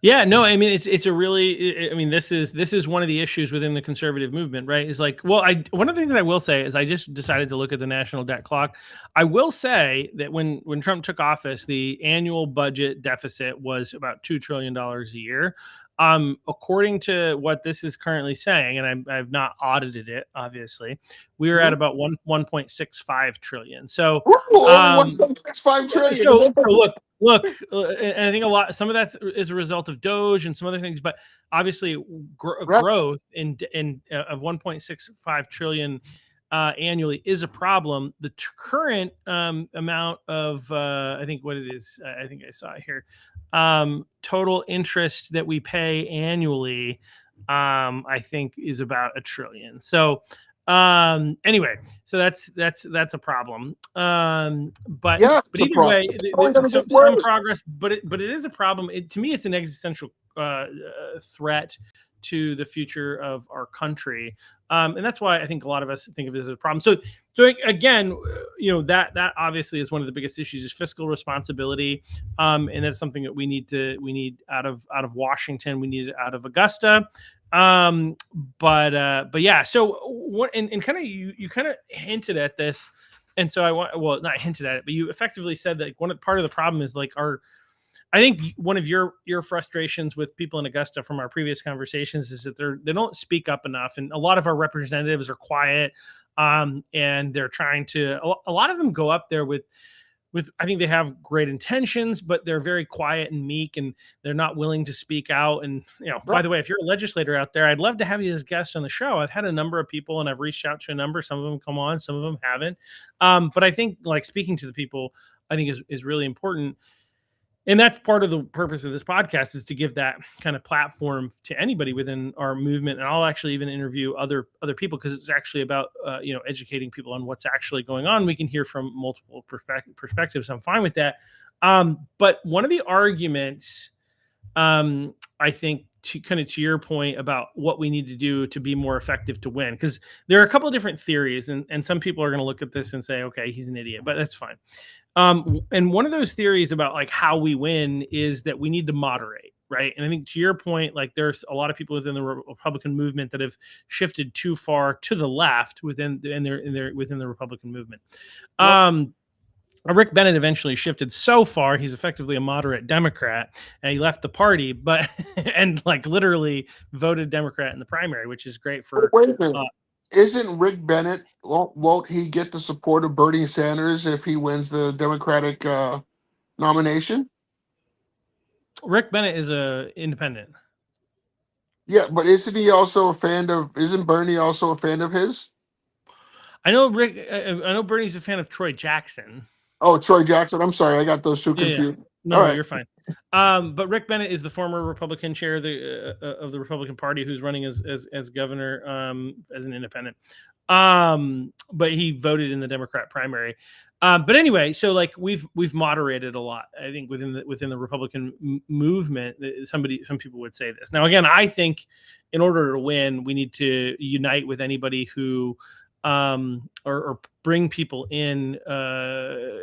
Yeah, no, I mean it's a really, I mean this is one of the issues within the conservative movement, right? Is like, well, one of the things that I will say is I just decided to look at the national debt clock. I will say that when Trump took office, the annual budget deficit was about $2 trillion a year. According to what this is currently saying, and I've not audited it, obviously, we are at about 1.65 trillion. So, 1.65 trillion. So look, and I think some of that is a result of Doge and some other things, but obviously growth in of 1.65 trillion annually is a problem. The current amount of I think what it is, I think I saw it here, total interest that we pay annually, I think is about $1 trillion. So anyway, so that's a problem. But either way, some progress, but it is a problem. To me, it's an existential threat to the future of our country. And that's why I think a lot of us think of it as a problem. So again, that obviously is one of the biggest issues is fiscal responsibility. And that's something that we need out of Washington. We need it out of Augusta. But yeah, so what, and kind of, you kind of hinted at this. And so not hinted at it, but you effectively said that part of the problem is like I think one of your frustrations with people in Augusta from our previous conversations is that they don't speak up enough. And a lot of our representatives are quiet. And they're trying to, a lot of them go up there with, I think they have great intentions, but they're very quiet and meek, and they're not willing to speak out. And, by the way, if you're a legislator out there, I'd love to have you as a guest on the show. I've had a number of people and I've reached out to a number. Some of them come on, some of them haven't. But I think like speaking to the people, I think is really important. And that's part of the purpose of this podcast, is to give that kind of platform to anybody within our movement. And I'll actually even interview other people, because it's actually about, educating people on what's actually going on. We can hear from multiple perspectives. I'm fine with that. But one of the arguments, I think, to your point about what we need to do to be more effective to win, because there are a couple of different theories, and some people are going to look at this and say, okay, he's an idiot, but that's fine. And one of those theories about like how we win is that we need to moderate, right? And I think to your point, like there's a lot of people within the Republican movement that have shifted too far to the left within the Republican movement. Rick Bennett eventually shifted so far, he's effectively a moderate Democrat, and he left the party, but and like literally voted Democrat in the primary, which is great for. Wait a minute. Isn't Rick Bennett, won't he get the support of Bernie Sanders if he wins the Democratic nomination? Rick Bennett is a independent. Yeah, but isn't Bernie also a fan of his? I know Bernie's a fan of Troy Jackson. Oh, Troy Jackson. I'm sorry, I got those two confused. Yeah. No, you're fine. But Rick Bennett is the former Republican chair of the Republican Party who's running as governor as an independent. But he voted in the Democrat primary. But anyway, so like we've moderated a lot, I think, within the Republican movement. Some people would say this. Now, again, I think in order to win, we need to unite with anybody who or bring people in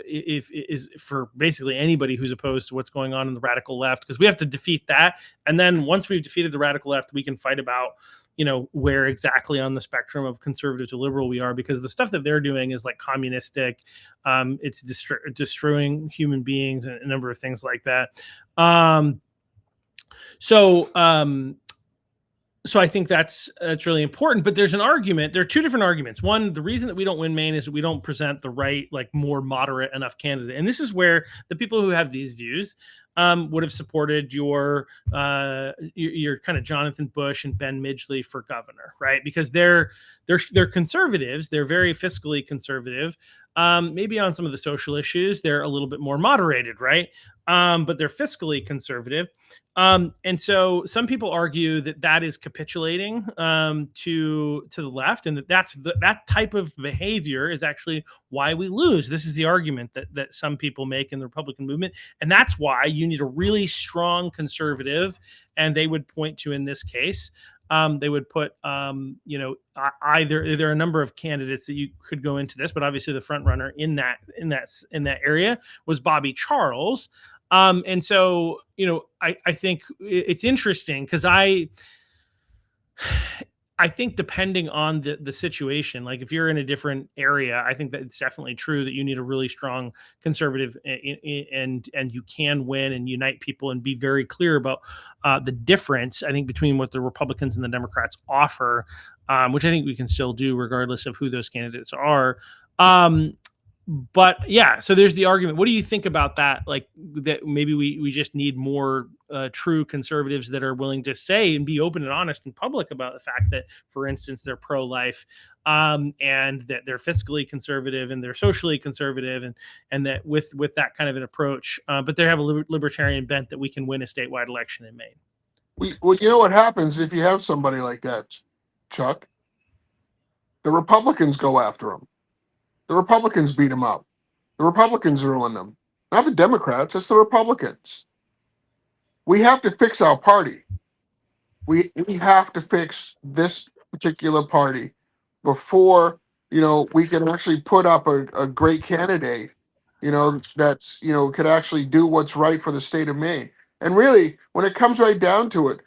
if is for basically anybody who's opposed to what's going on in the radical left, because we have to defeat that. And then once we've defeated the radical left, we can fight about where exactly on the spectrum of conservative to liberal we are, because the stuff that they're doing is like communistic. It's destroying human beings and a number of things like that. So I think that's really important. But there's an argument. There are two different arguments. One, the reason that we don't win Maine is that we don't present the right, like more moderate enough candidate. And this is where the people who have these views would have supported your kind of Jonathan Bush and Ben Midgley for governor, right? Because they're conservatives. They're very fiscally conservative. Maybe on some of the social issues, they're a little bit more moderated, right? But they're fiscally conservative. And so some people argue that is capitulating to the left, and that type of behavior is actually why we lose. This is the argument that some people make in the Republican movement, and that's why you need a really strong conservative. And they would point to, in this case, they would put either there are a number of candidates that you could go into this, but obviously the front runner in that area was Bobby Charles. And so, I think it's interesting because I think depending on the situation, like if you're in a different area, I think that it's definitely true that you need a really strong conservative and you can win and unite people and be very clear about the difference, I think, between what the Republicans and the Democrats offer, which I think we can still do regardless of who those candidates are. But yeah, so there's the argument. What do you think about that? Like that maybe we just need more true conservatives that are willing to say and be open and honest in public about the fact that, for instance, they're pro-life and that they're fiscally conservative and they're socially conservative, and that with that kind of an approach, but they have a libertarian bent, that we can win a statewide election in Maine. Well, you know what happens if you have somebody like that, Chuck? The Republicans go after him. The Republicans beat them up. The Republicans ruin them. Not the Democrats, it's the Republicans. We have to fix our party. We have to fix this particular party before, we can actually put up a great candidate, that's, could actually do what's right for the state of Maine. And really, when it comes right down to it,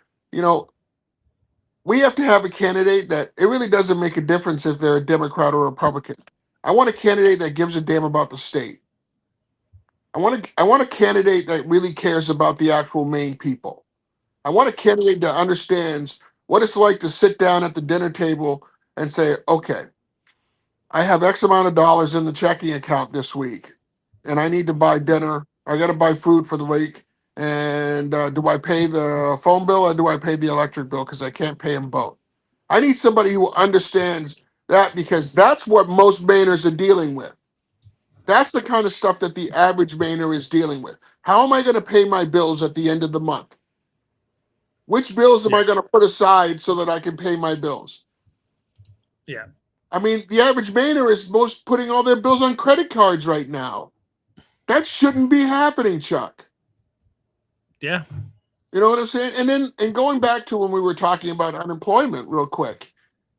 we have to have a candidate that it really doesn't make a difference if they're a Democrat or a Republican. I want a candidate that gives a damn about the state. I want a candidate that really cares about the actual Maine people. I want a candidate that understands what it's like to sit down at the dinner table and say, okay, I have X amount of dollars in the checking account this week, and I need to buy dinner. I got to buy food for the week. And do I pay the phone bill or do I pay the electric bill? Because I can't pay them both. I need somebody who understands that, because that's what most Mainers are dealing with. That's the kind of stuff that the average Mainer is dealing with. How am I going to pay my bills at the end of the month? Which bills am I going to put aside so that I can pay my bills? Yeah. I mean, the average Mainer is putting all their bills on credit cards right now. That shouldn't be happening, Chuck. Yeah. You know what I'm saying? And going back to when we were talking about unemployment real quick,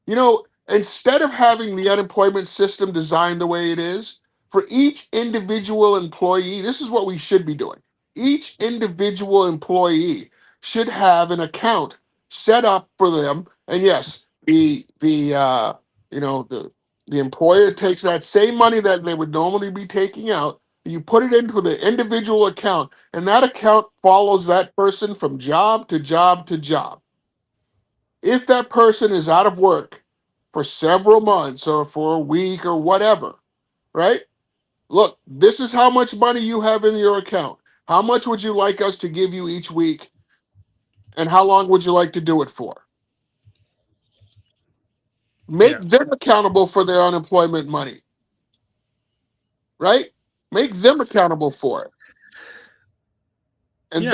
you know, instead of having the unemployment system designed the way it is, for each individual employee, this is what we should be doing. Each individual employee should have an account set up for them. And yes, the employer takes that same money that they would normally be taking out, and you put it into the individual account, and that account follows that person from job to job to job. If that person is out of work for several months or for a week or whatever, right? Look, this is how much money you have in your account. How much would you like us to give you each week? And how long would you like to do it for? Make them accountable for their unemployment money, right? Make them accountable for it. And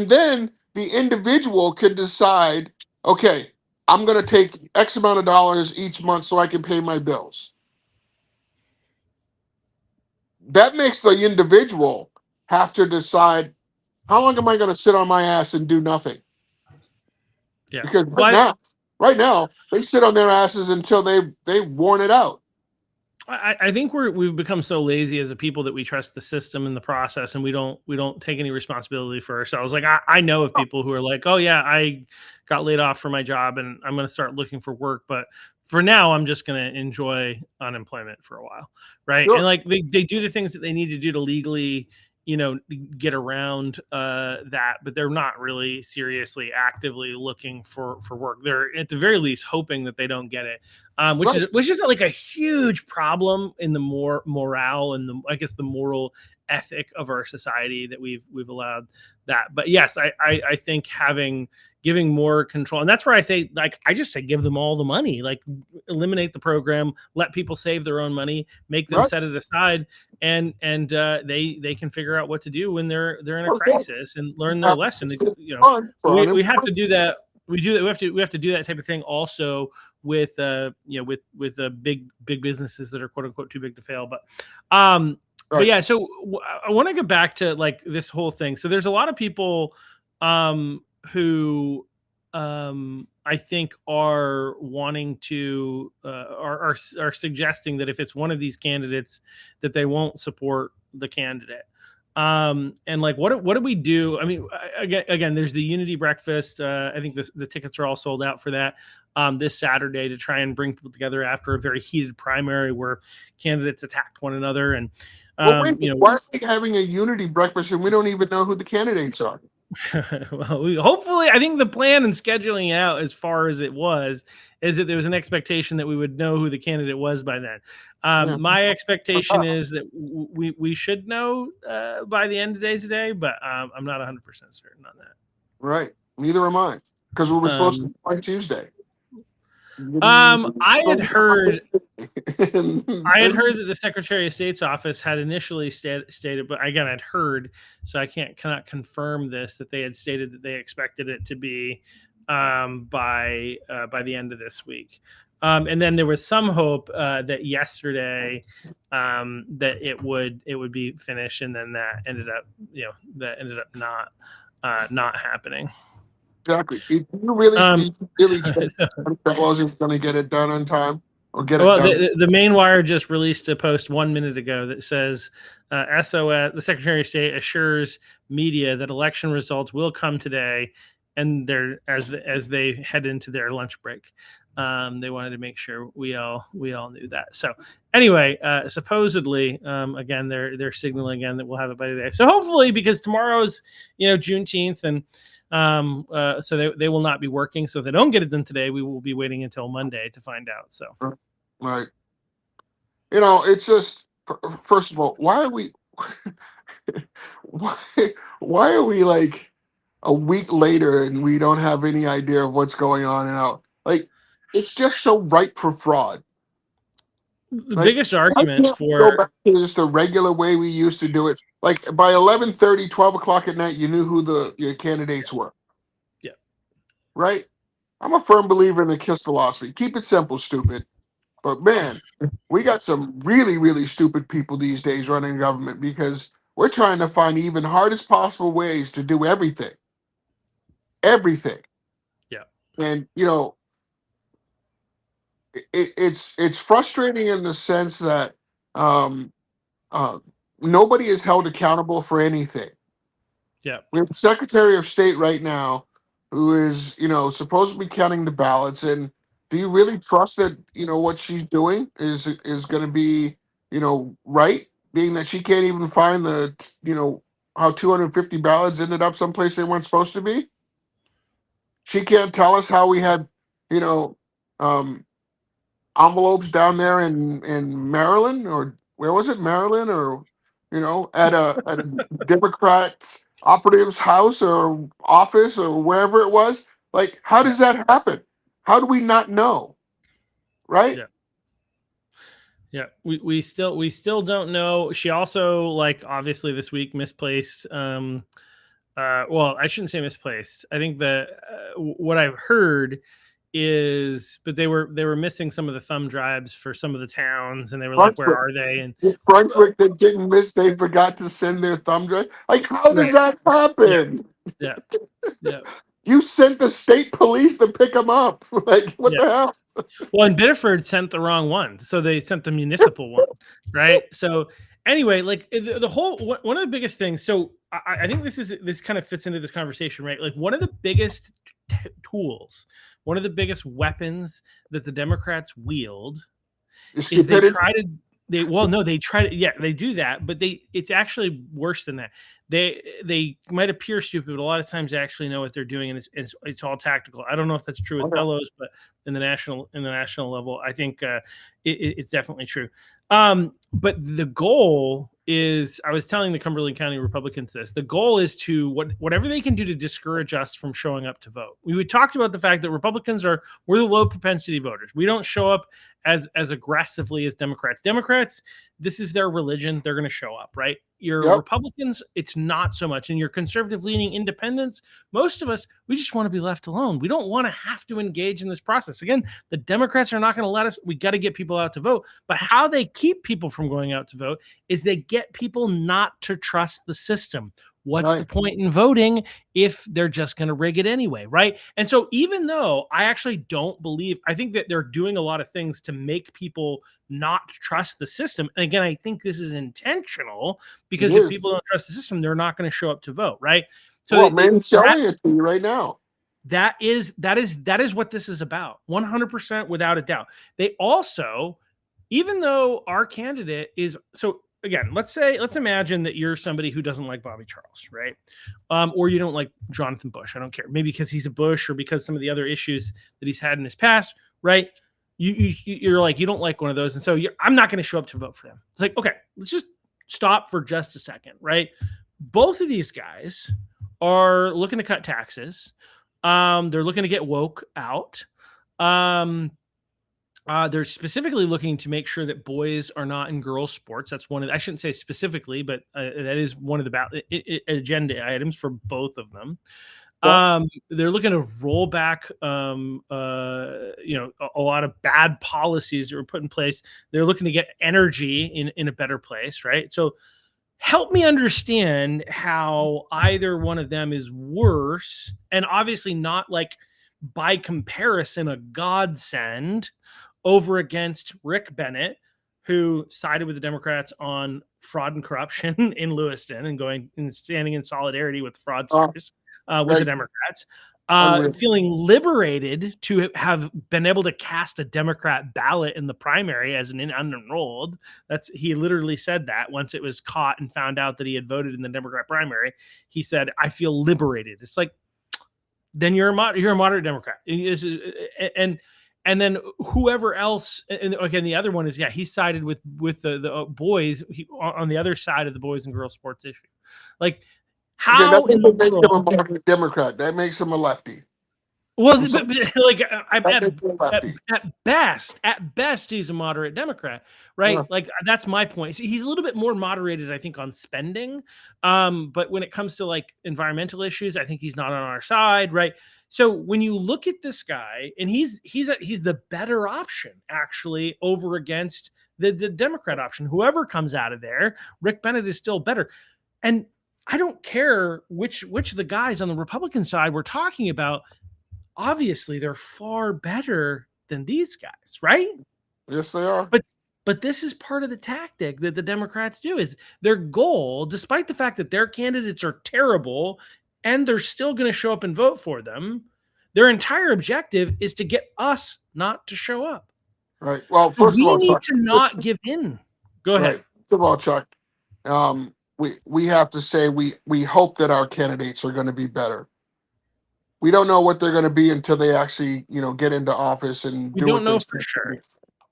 then the individual can decide, okay, I'm going to take X amount of dollars each month so I can pay my bills. That makes the individual have to decide, how long am I going to sit on my ass and do nothing? Yeah. Because right now they sit on their asses until they've worn it out. I think we've become so lazy as a people that we trust the system and the process, and we don't take any responsibility for ourselves. Like I know of people who are like, oh yeah, I got laid off from my job and I'm going to start looking for work, but for now I'm just going to enjoy unemployment for a while, right? Sure. And like they do the things that they need to do to legally, get around that, but they're not really seriously actively looking for work. They're at the very least hoping that they don't get it, which is like a huge problem in the morale and the moral ethic of our society that we've allowed that. But yes, I think giving more control, and that's where I say, like, I just say give them all the money, like eliminate the program, let people save their own money, make them set it aside, and they can figure out what to do when they're in a crisis and learn their lesson. We have to do that. We have to do that type of thing also with big businesses that are quote unquote too big to fail. But yeah, so I want to go back to like this whole thing. So there's a lot of people who I think are wanting to are suggesting that if it's one of these candidates that they won't support the candidate. And like, what do we do? I mean, again, there's the Unity breakfast. I think the tickets are all sold out for that this Saturday to try and bring people together after a very heated primary where candidates attacked one another. And why are we having a Unity breakfast and we don't even know who the candidates are? Well, hopefully, I think the plan and scheduling out as far as it was is that there was an expectation that we would know who the candidate was by then. My expectation is that we should know by the end of the day today, but I'm not 100% certain on that. Right. Neither am I, because we were supposed to be on Tuesday. I had heard that the Secretary of State's office had initially stated, but again, I'd heard, so I cannot confirm this, that they had stated that they expected it to be by the end of this week. And then there was some hope that yesterday that it would be finished, and then that ended up not happening. Exactly. Do you really think that wasn't going to get it done on time or get it done? The Maine Wire just released a post 1 minute ago that says SOS, the Secretary of State assures media that election results will come today, and they're as they head into their lunch break. They wanted to make sure we all knew that. So anyway, supposedly, again, they're signaling again that we'll have it by today. So hopefully, because tomorrow's Juneteenth, and so they will not be working. So if they don't get it done today, we will be waiting until Monday to find out. So right, it's just, first of all, why are we why are we like a week later and we don't have any idea of what's going on and out? Like, it's just so ripe for fraud. The biggest argument for go back to just the regular way we used to do it. Like by 11:30, 12 o'clock at night, you knew who your candidates were. Yeah. Right? I'm a firm believer in the KISS philosophy. Keep it simple, stupid. But man, we got some really, really stupid people these days running government because we're trying to find even hardest possible ways to do everything. Everything. Yeah. And it's frustrating in the sense that um, uh, nobody is held accountable for anything. Yeah. We have the Secretary of State right now who is, supposed to be counting the ballots. And do you really trust that, what she's doing is going to be, right? Being that she can't even find how 250 ballots ended up someplace they weren't supposed to be. She can't tell us how we had, you know, um, envelopes down there in Maryland, or where was it, Maryland, or at a Democrat's operative's house or office or wherever it was. Like, how does that happen? How do we not know? Right? Yeah. Yeah, we still don't know. She also, like, obviously this week misplaced. Well, I shouldn't say misplaced. I think that what I've heard is, but they were missing some of the thumb drives for some of the towns, and they were like, "Where Brunswick, are they?" And Brunswick, they didn't miss. They forgot to send their thumb drive. Like, how does right, that yeah, happen? yeah, yeah, You sent the state police to pick them up. Like, what yeah. the hell? Well, and Biddeford sent the wrong one, so they sent the municipal one, right? So anyway, like the whole one of the biggest things. So I think this kind of fits into this conversation, right? Like one of the biggest tools, one of the biggest weapons that the Democrats wield It's is they stupidity. try to they try to, yeah, they do that, but it's actually worse than that. They might appear stupid, but a lot of times they actually know what they're doing, and it's all tactical. I don't know if that's true with Okay. Ellis, but in the national level, I think it's definitely true. But the goal is, I was telling the Cumberland County Republicans this, the goal is to whatever they can do to discourage us from showing up to vote. We talked about the fact that we're the low propensity voters. We don't show up as aggressively as Democrats. Democrats, this is their religion. They're going to show up, right? Your Yep. Republicans, it's not so much. And your conservative leaning independents, most of us, we just want to be left alone. We don't want to have to engage in this process. Again, the Democrats are not going to let us. We got to get people out to vote. But how they keep people from going out to vote is they get people not to trust the system. What's the Right. point in voting if they're just going to rig it anyway, right? And so even though I actually don't believe, I think that they're doing a lot of things to make people not trust the system. And again, I think this is intentional because It if is. people don't trust the system, they're not going to show up to vote, right? So Well, man, showing it to you right now. that is what this is about, 100% without a doubt. They also, even though our candidate is, so again, let's imagine that you're somebody who doesn't like Bobby Charles, right? Or you don't like Jonathan Bush. I don't care. Maybe because he's a Bush or because some of the other issues that he's had in his past, right? You're like, you don't like one of those. And so I'm not going to show up to vote for them. It's like, okay, let's just stop for just a second, right? Both of these guys are looking to cut taxes. They're looking to get woke out. They're specifically looking to make sure that boys are not in girls' sports. That's one of I shouldn't say specifically, but that is one of the agenda items for both of them. They're looking to roll back, a lot of bad policies that were put in place. They're looking to get energy in a better place, right? So help me understand how either one of them is worse, and obviously not like by comparison a godsend over against Rick Bennett, who sided with the Democrats on fraud and corruption in Lewiston and going and standing in solidarity with fraudsters with the Democrats. Feeling liberated to have been able to cast a Democrat ballot in the primary as an unenrolled. He literally said that once it was caught and found out that he had voted in the Democrat primary. He said, "I feel liberated." It's like, then you're a moderate Democrat, and then whoever else. And again, the other one is, he sided with the boys on the other side of the boys and girls sports issue, like. How that in the makes him a world? moderate Democrat. That makes him a lefty. Well, I'm sorry, like that makes you a lefty. at best, he's a moderate Democrat, right? Yeah. Like that's my point. So he's a little bit more moderated, I think, on spending. But when it comes to like environmental issues, I think he's not on our side, right? So when you look at this guy, and he's the better option actually over against the Democrat option. Whoever comes out of there, Rick Bennett is still better. And I don't care which of the guys on the Republican side we're talking about. Obviously they're far better than these guys, right? Yes, they are. But this is part of the tactic that the Democrats do, is their goal, despite the fact that their candidates are terrible and they're still going to show up and vote for them, their entire objective is to get us not to show up. Right. Well, So first of we all, need Chuck. to not give in. Go ahead. Right. First of all, Chuck, we have to say we hope that our candidates are going to be better. We don't know what they're going to be until they actually, get into office and We do don't what they know say for sure.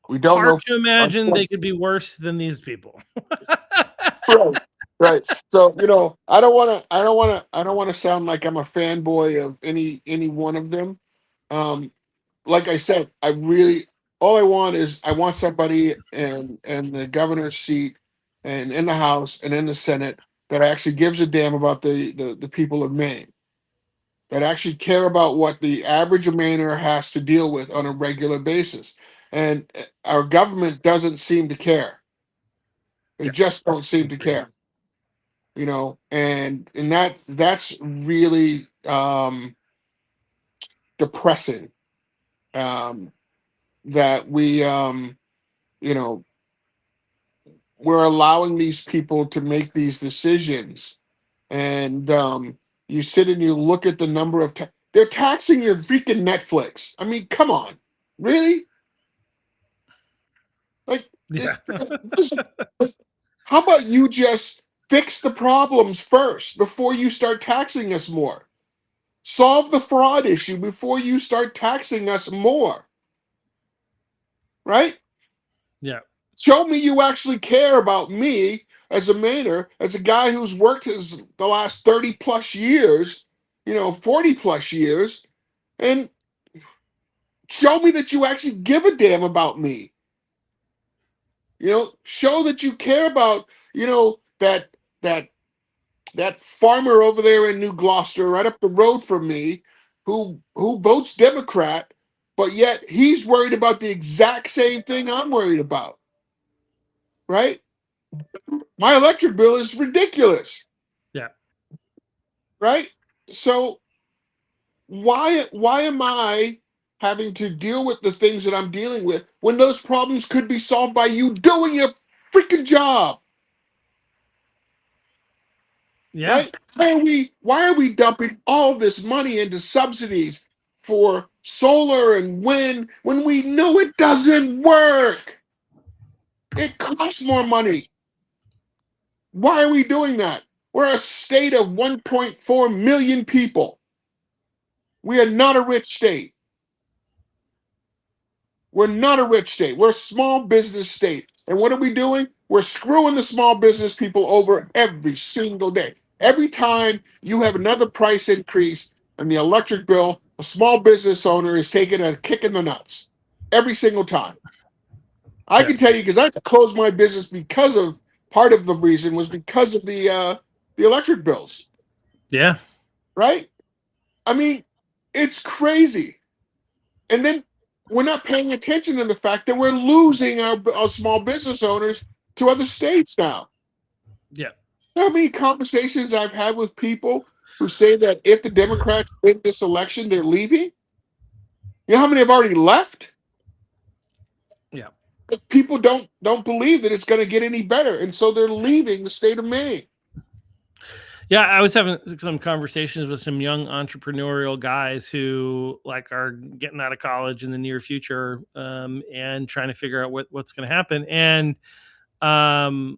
We don't Hard know. to imagine they could be worse than these people. Right. Right. So, I don't want to sound like I'm a fanboy of any one of them. Um, like I said, all I want is I want somebody and the governor's seat and in the House and in the Senate that actually gives a damn about the people of Maine, that actually care about what the average Mainer has to deal with on a regular basis. And our government doesn't seem to care. They just don't seem to care. And that's really depressing. That you know we're allowing these people to make these decisions, and you sit and you look at the number of they're taxing your freaking Netflix. I mean, come on, really? Like, Yeah. this- how about you just fix the problems first before you start taxing us more? Solve the fraud issue before you start taxing us more, right? Yeah. Show me you actually care about me as a Mainer, as a guy who's worked the last 30 plus years, 40 plus years, and show me that you actually give a damn about me. Show that you care about, that that that farmer over there in New Gloucester, right up the road from me, who votes Democrat, but yet he's worried about the exact same thing I'm worried about, right? My electric bill is ridiculous, Yeah. right? So why am I having to deal with the things that I'm dealing with when those problems could be solved by you doing your freaking job? Yeah. Right? Why are we dumping all this money into subsidies for solar and wind when we know it doesn't work? It costs more money. Why are we doing that? We're a state of 1.4 million people. We are not a rich state. We're not a rich state. We're a small business state. And what are we doing? We're screwing the small business people over every single day. Every time you have another price increase in the electric bill, a small business owner is taking a kick in the nuts. Every single time. I Yeah. can tell you because I closed my business because of part of the reason was because of the electric bills. Yeah. Right? I mean, it's crazy. And then we're not paying attention to the fact that we're losing our small business owners to other states now. Yeah. You know how many conversations I've had with people who say that if the Democrats win this election, they're leaving? You know how many have already left? Yeah. People don't believe that it's going to get any better, and so they're leaving the state of Maine. Yeah, I was having some conversations with some young entrepreneurial guys who are getting out of college in the near future, and trying to figure out what's going to happen. And I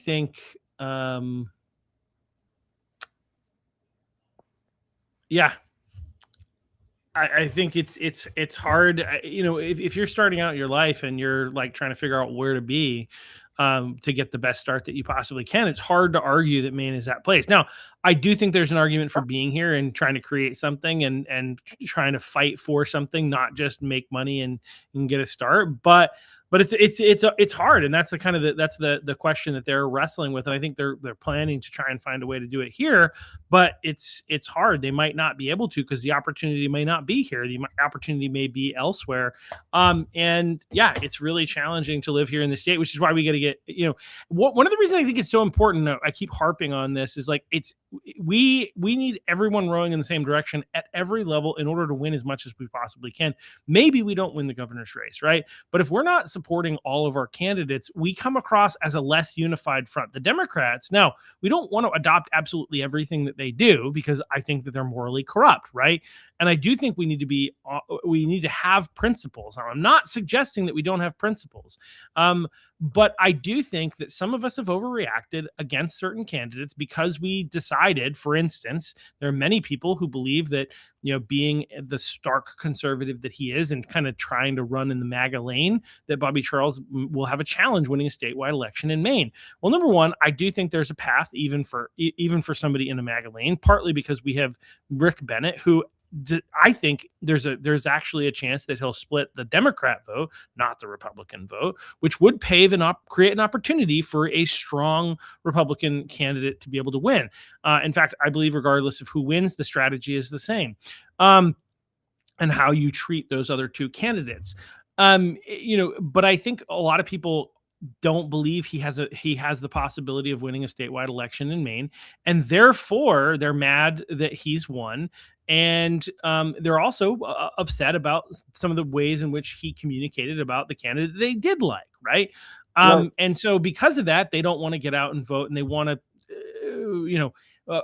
think yeah, I think it's hard. If you're starting out your life and you're like trying to figure out where to be to get the best start that you possibly can, it's hard to argue that Maine is that place. Now, I do think there's an argument for being here and trying to create something and trying to fight for something, not just make money and get a start. But it's hard, and that's the kind of the question that they're wrestling with, and I think they're planning to try and find a way to do it here, but it's hard. They might not be able to because the opportunity may not be here. The opportunity may be elsewhere, and yeah, it's really challenging to live here in the state, which is why we got to get one of the reasons I think it's so important. I keep harping on this is like we need everyone rowing in the same direction at every level in order to win as much as we possibly can. Maybe we don't win the governor's race, right? But if we're not supporting all of our candidates, we come across as a less unified front. The Democrats, now, we don't want to adopt absolutely everything that they do because I think that they're morally corrupt, right? And I do think we need to have principles. Now, I'm not suggesting that we don't have principles, but I do think that some of us have overreacted against certain candidates because we decided, for instance, there are many people who believe that, being the stark conservative that he is and kind of trying to run in the MAGA lane, that Bobby Charles will have a challenge winning a statewide election in Maine. Well, number one, I do think there's a path even for somebody in the MAGA lane, partly because we have Rick Bennett, who I think there's actually a chance that he'll split the Democrat vote, not the Republican vote, which would create an opportunity for a strong Republican candidate to be able to win. In fact, I believe regardless of who wins, the strategy is the same, and how you treat those other two candidates. But I think a lot of people don't believe he has the possibility of winning a statewide election in Maine, and therefore they're mad that he's won. And they're also upset about some of the ways in which he communicated about the candidate they did like, right? And so because of that, they don't want to get out and vote, and they want to,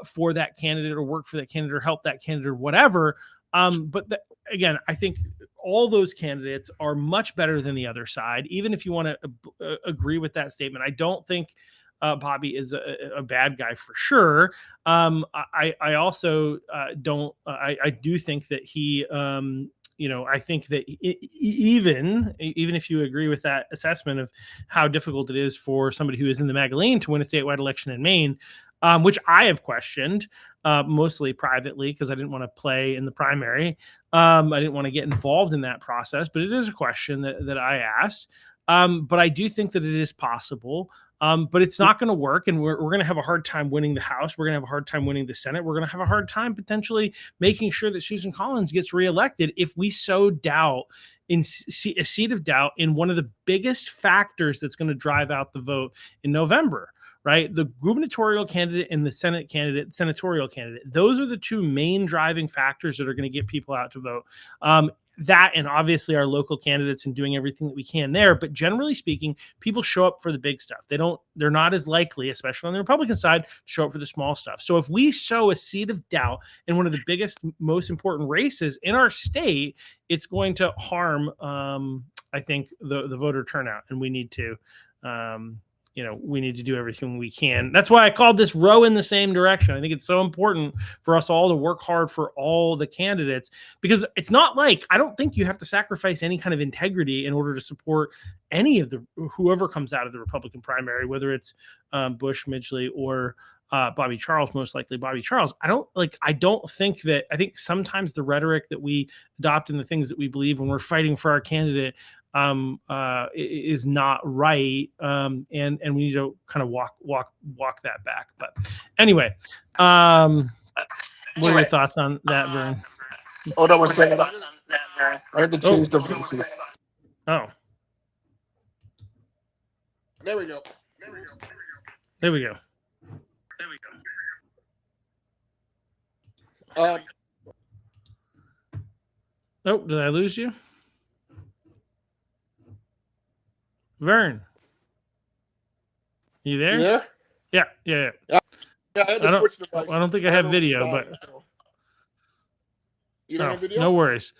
for that candidate or work for that candidate or help that candidate or whatever. Again, I think all those candidates are much better than the other side, even if you want to agree with that statement. I don't think Bobby is a bad guy for sure. I also don't. I do think that he. I think that even if you agree with that assessment of how difficult it is for somebody who is in the MAGA lane to win a statewide election in Maine, which I have questioned, mostly privately because I didn't want to play in the primary. I didn't want to get involved in that process, but it is a question that I asked. But I do think that it is possible. But it's not going to work, and we're going to have a hard time winning the House. We're going to have a hard time winning the Senate. We're going to have a hard time potentially making sure that Susan Collins gets reelected if we sow doubt a seed of doubt in one of the biggest factors that's going to drive out the vote in November. Right, the gubernatorial candidate and the senatorial candidate. Those are the two main driving factors that are going to get people out to vote. That and obviously our local candidates and doing everything that we can there. But generally speaking, people show up for the big stuff. They're not as likely, especially on the Republican side, to show up for the small stuff. So if we sow a seed of doubt in one of the biggest, most important races in our state, it's going to harm, I think, the voter turnout. And we need to, we need to do everything we can. That's why I called this row in the same direction. I think it's so important for us all to work hard for all the candidates, because it's not like, I don't think you have to sacrifice any kind of integrity in order to support any of whoever comes out of the Republican primary, whether it's Bush, Midgley, or Bobby Charles, most likely Bobby Charles. I think sometimes the rhetoric that we adopt and the things that we believe when we're fighting for our candidate is not right, and we need to kind of walk that back. But anyway, what are your thoughts on that, Vern? Hold on one second. I had to change the voice. Oh, There we go. there we go. Oh, did I lose you? Vern, you there? Yeah. Yeah. Yeah, I had to switch the device. I don't think I have video, but you don't have video? No worries.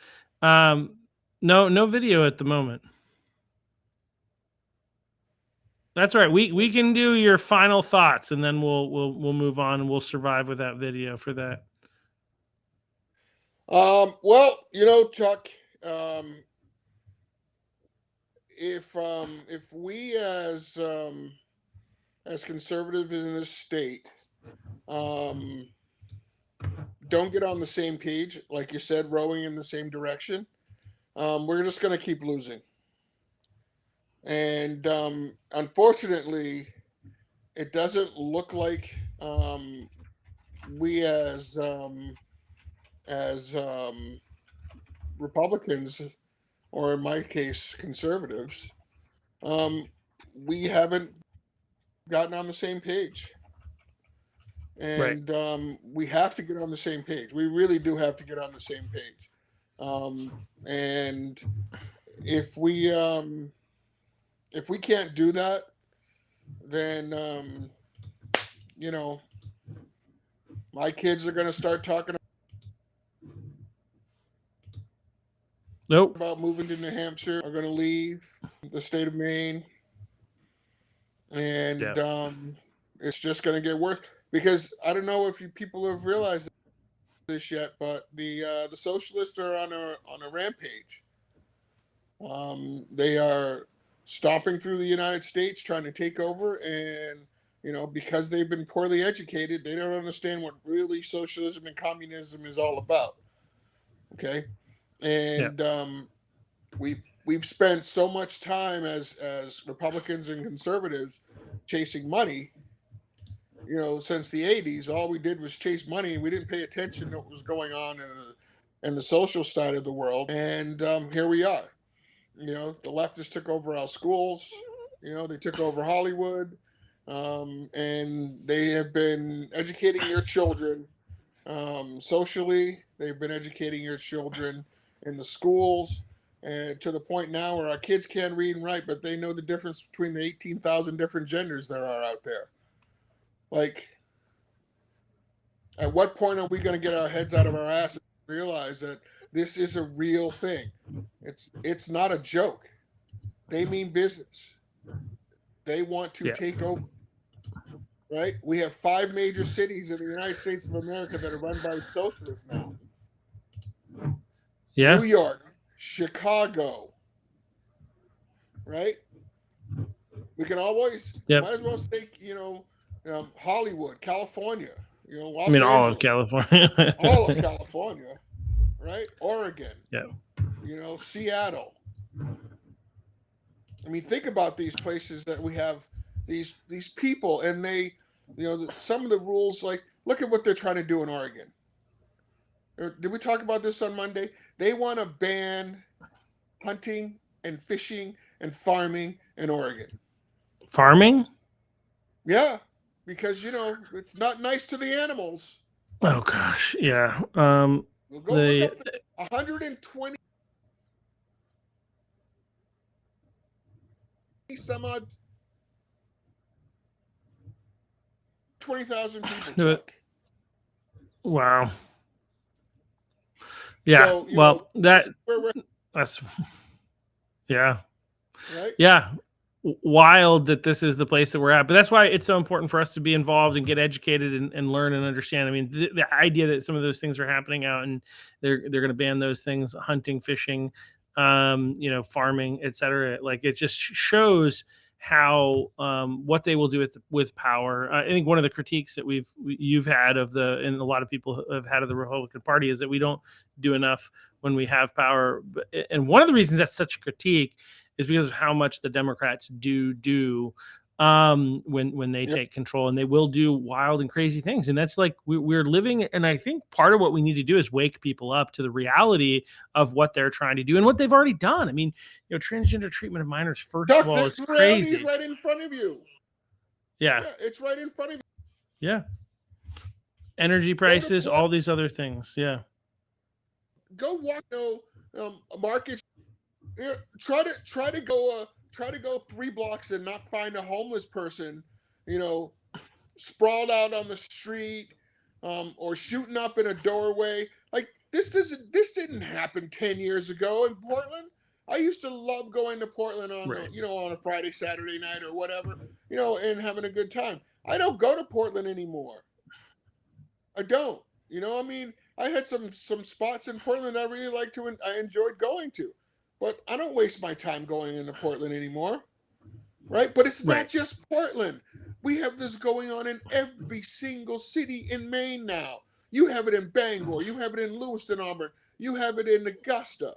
No video at the moment. That's all right. We can do your final thoughts, and then we'll move on, and we'll survive without video for that. Well, Chuck, um, if we as conservatives in this state um, don't get on the same page, like you said, rowing in the same direction, we're just going to keep losing. And unfortunately, it doesn't look like we as Republicans, or in my case, conservatives, um, we haven't gotten on the same page. Right. And we have to get on the same page. We really do have to get on the same page. And if we can't do that, then my kids are going to start talking Nope. about moving to New Hampshire, are going to leave the state of Maine, and Yeah. it's just going to get worse. Because I don't know if you people have realized this yet, but the socialists are on a rampage. They are stomping through the United States, trying to take over, and because they've been poorly educated, they don't understand what really socialism and communism is all about. Okay, Yeah. and we've spent so much time as Republicans and conservatives chasing money. Since the '80s, all we did was chase money. We didn't pay attention to what was going on in the social side of the world, and here we are. The leftists took over our schools. They took over Hollywood, and they have been educating your children socially. They've been educating your children in the schools, and to the point now where our kids can't read and write, but they know the difference between the 18,000 different genders there are out there. Like, at what point are we going to get our heads out of our asses and realize that this is a real thing? It's not a joke. They mean business. They want to take over. Right? We have 5 major cities in the United States of America that are run by socialists now. Yeah. New York, Chicago. Right? We can always might as well say, Hollywood, California. Los Angeles, all of California. all of California, right? Oregon. Yeah. Seattle. I mean, think about these places that we have these people, and they, some of the rules, like, look at what they're trying to do in Oregon. Did we talk about this on Monday? They want to ban hunting and fishing and farming in Oregon. Farming? Yeah, because it's not nice to the animals. Oh gosh, yeah. We'll go look up the 120 some odd 20,000 people. Chuck. Wow. Yeah. So, well, that's yeah. Right? Yeah. Wild that this is the place that we're at, but that's why it's so important for us to be involved and get educated and learn and understand. I mean, the idea that some of those things are happening out and they're going to ban those things, hunting, fishing, farming, etc. Like, it just shows how what they will do with power. I think one of the critiques that you've had and a lot of people have had of the Republican Party is that we don't do enough when we have power. And one of the reasons that's such a critique is because of how much the Democrats do when they take control, and they will do wild and crazy things. And that's like, we're living. And I think part of what we need to do is wake people up to the reality of what they're trying to do and what they've already done. I mean, transgender treatment of minors, first of all, is crazy. Is right in front of you. Yeah, it's right in front of you. Yeah. Energy prices, all these other things. Yeah. Go walk, markets. Try to go 3 blocks and not find a homeless person, sprawled out on the street, or shooting up in a doorway. Like, this didn't happen 10 years ago in Portland. I used to love going to Portland on on a Friday, Saturday night, or whatever, and having a good time. I don't go to Portland anymore. I don't. I mean, I had some spots in Portland I really liked to, and I enjoyed going to, but I don't waste my time going into Portland anymore, right? But it's Right. not just Portland. We have this going on in every single city in Maine now. You have it in Bangor, you have it in Lewiston, Auburn, you have it in Augusta,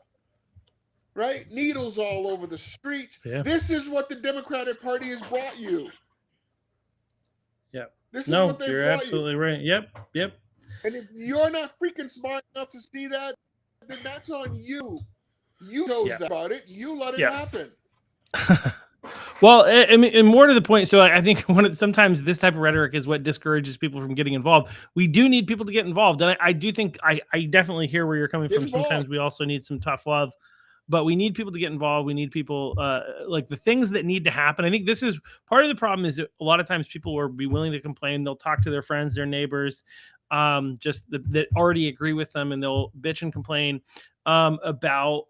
right? Needles all over the streets. Yeah. This is what the Democratic Party has brought you. Yep. This is No, what they you're brought absolutely right. Yep. And if you're not freaking smart enough to see that, then that's on you. You chose about it. You let it happen. Well, I mean, and more to the point. So I think sometimes this type of rhetoric is what discourages people from getting involved. We do need people to get involved, and I do think I definitely hear where you're coming from. Sometimes we also need some tough love, but we need people to get involved. We need people like the things that need to happen. I think this is part of the problem. Is that a lot of times people will be willing to complain. They'll talk to their friends, their neighbors, that already agree with them, and they'll bitch and complain about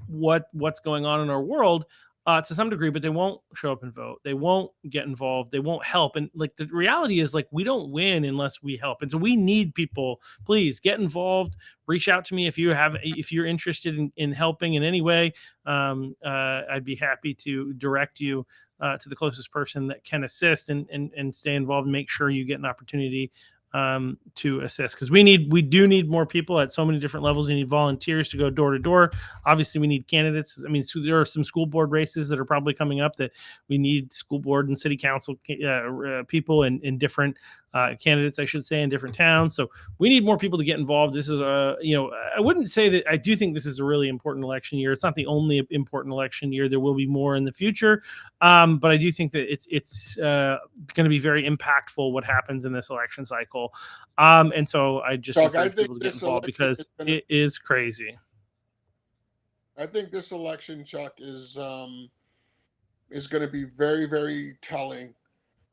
what's going on in our world. To some degree, but they won't show up and vote. They won't get involved. They won't help. And like the reality is, like, we don't win unless we help. And so we need people. Please get involved. Reach out to me if you're interested in helping in any way. I'd be happy to direct you to the closest person that can assist and stay involved and make sure you get an opportunity to assist, because we do need more people at so many different levels. We need volunteers to go door to door. Obviously, we need candidates. I mean, so there are some school board races that are probably coming up that we need school board and city council people in different candidates, I should say, in different towns. So we need more people to get involved. This is I wouldn't say that I do think this is a really important election year. It's not the only important election year. There will be more in the future. But I do think that it's going to be very impactful what happens in this election cycle. And so I just encourage people to get involved because it is crazy. I think this election, Chuck, is going to be very, very telling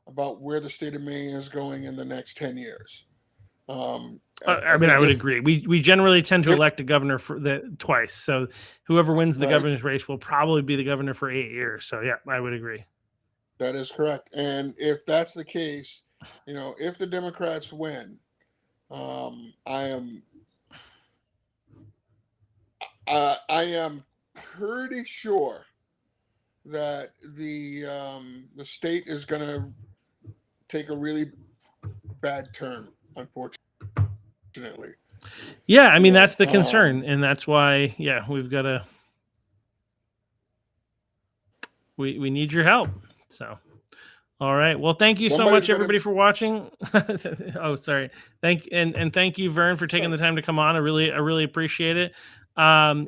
about where the state of Maine is going in the next 10 years. I would agree. We generally tend to elect a governor for twice. So whoever wins the governor's race will probably be the governor for 8 years. So yeah, I would agree. That is correct. And if that's the case, if the Democrats win, I am pretty sure that the state is going to take a really bad turn, unfortunately. Yeah, I mean, that's the concern, and that's why, we've got to we need your help. So, all right. Well, thank you so much, everybody, for watching. Oh, sorry. Thank you, Vern, for taking the time to come on. I really appreciate it. We'll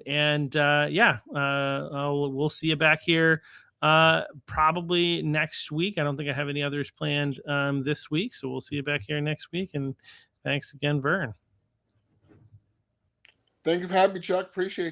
see you back here probably next week. I don't think I have any others planned this week, so we'll see you back here next week. And thanks again, Vern. Thank you for having me, Chuck. Appreciate you.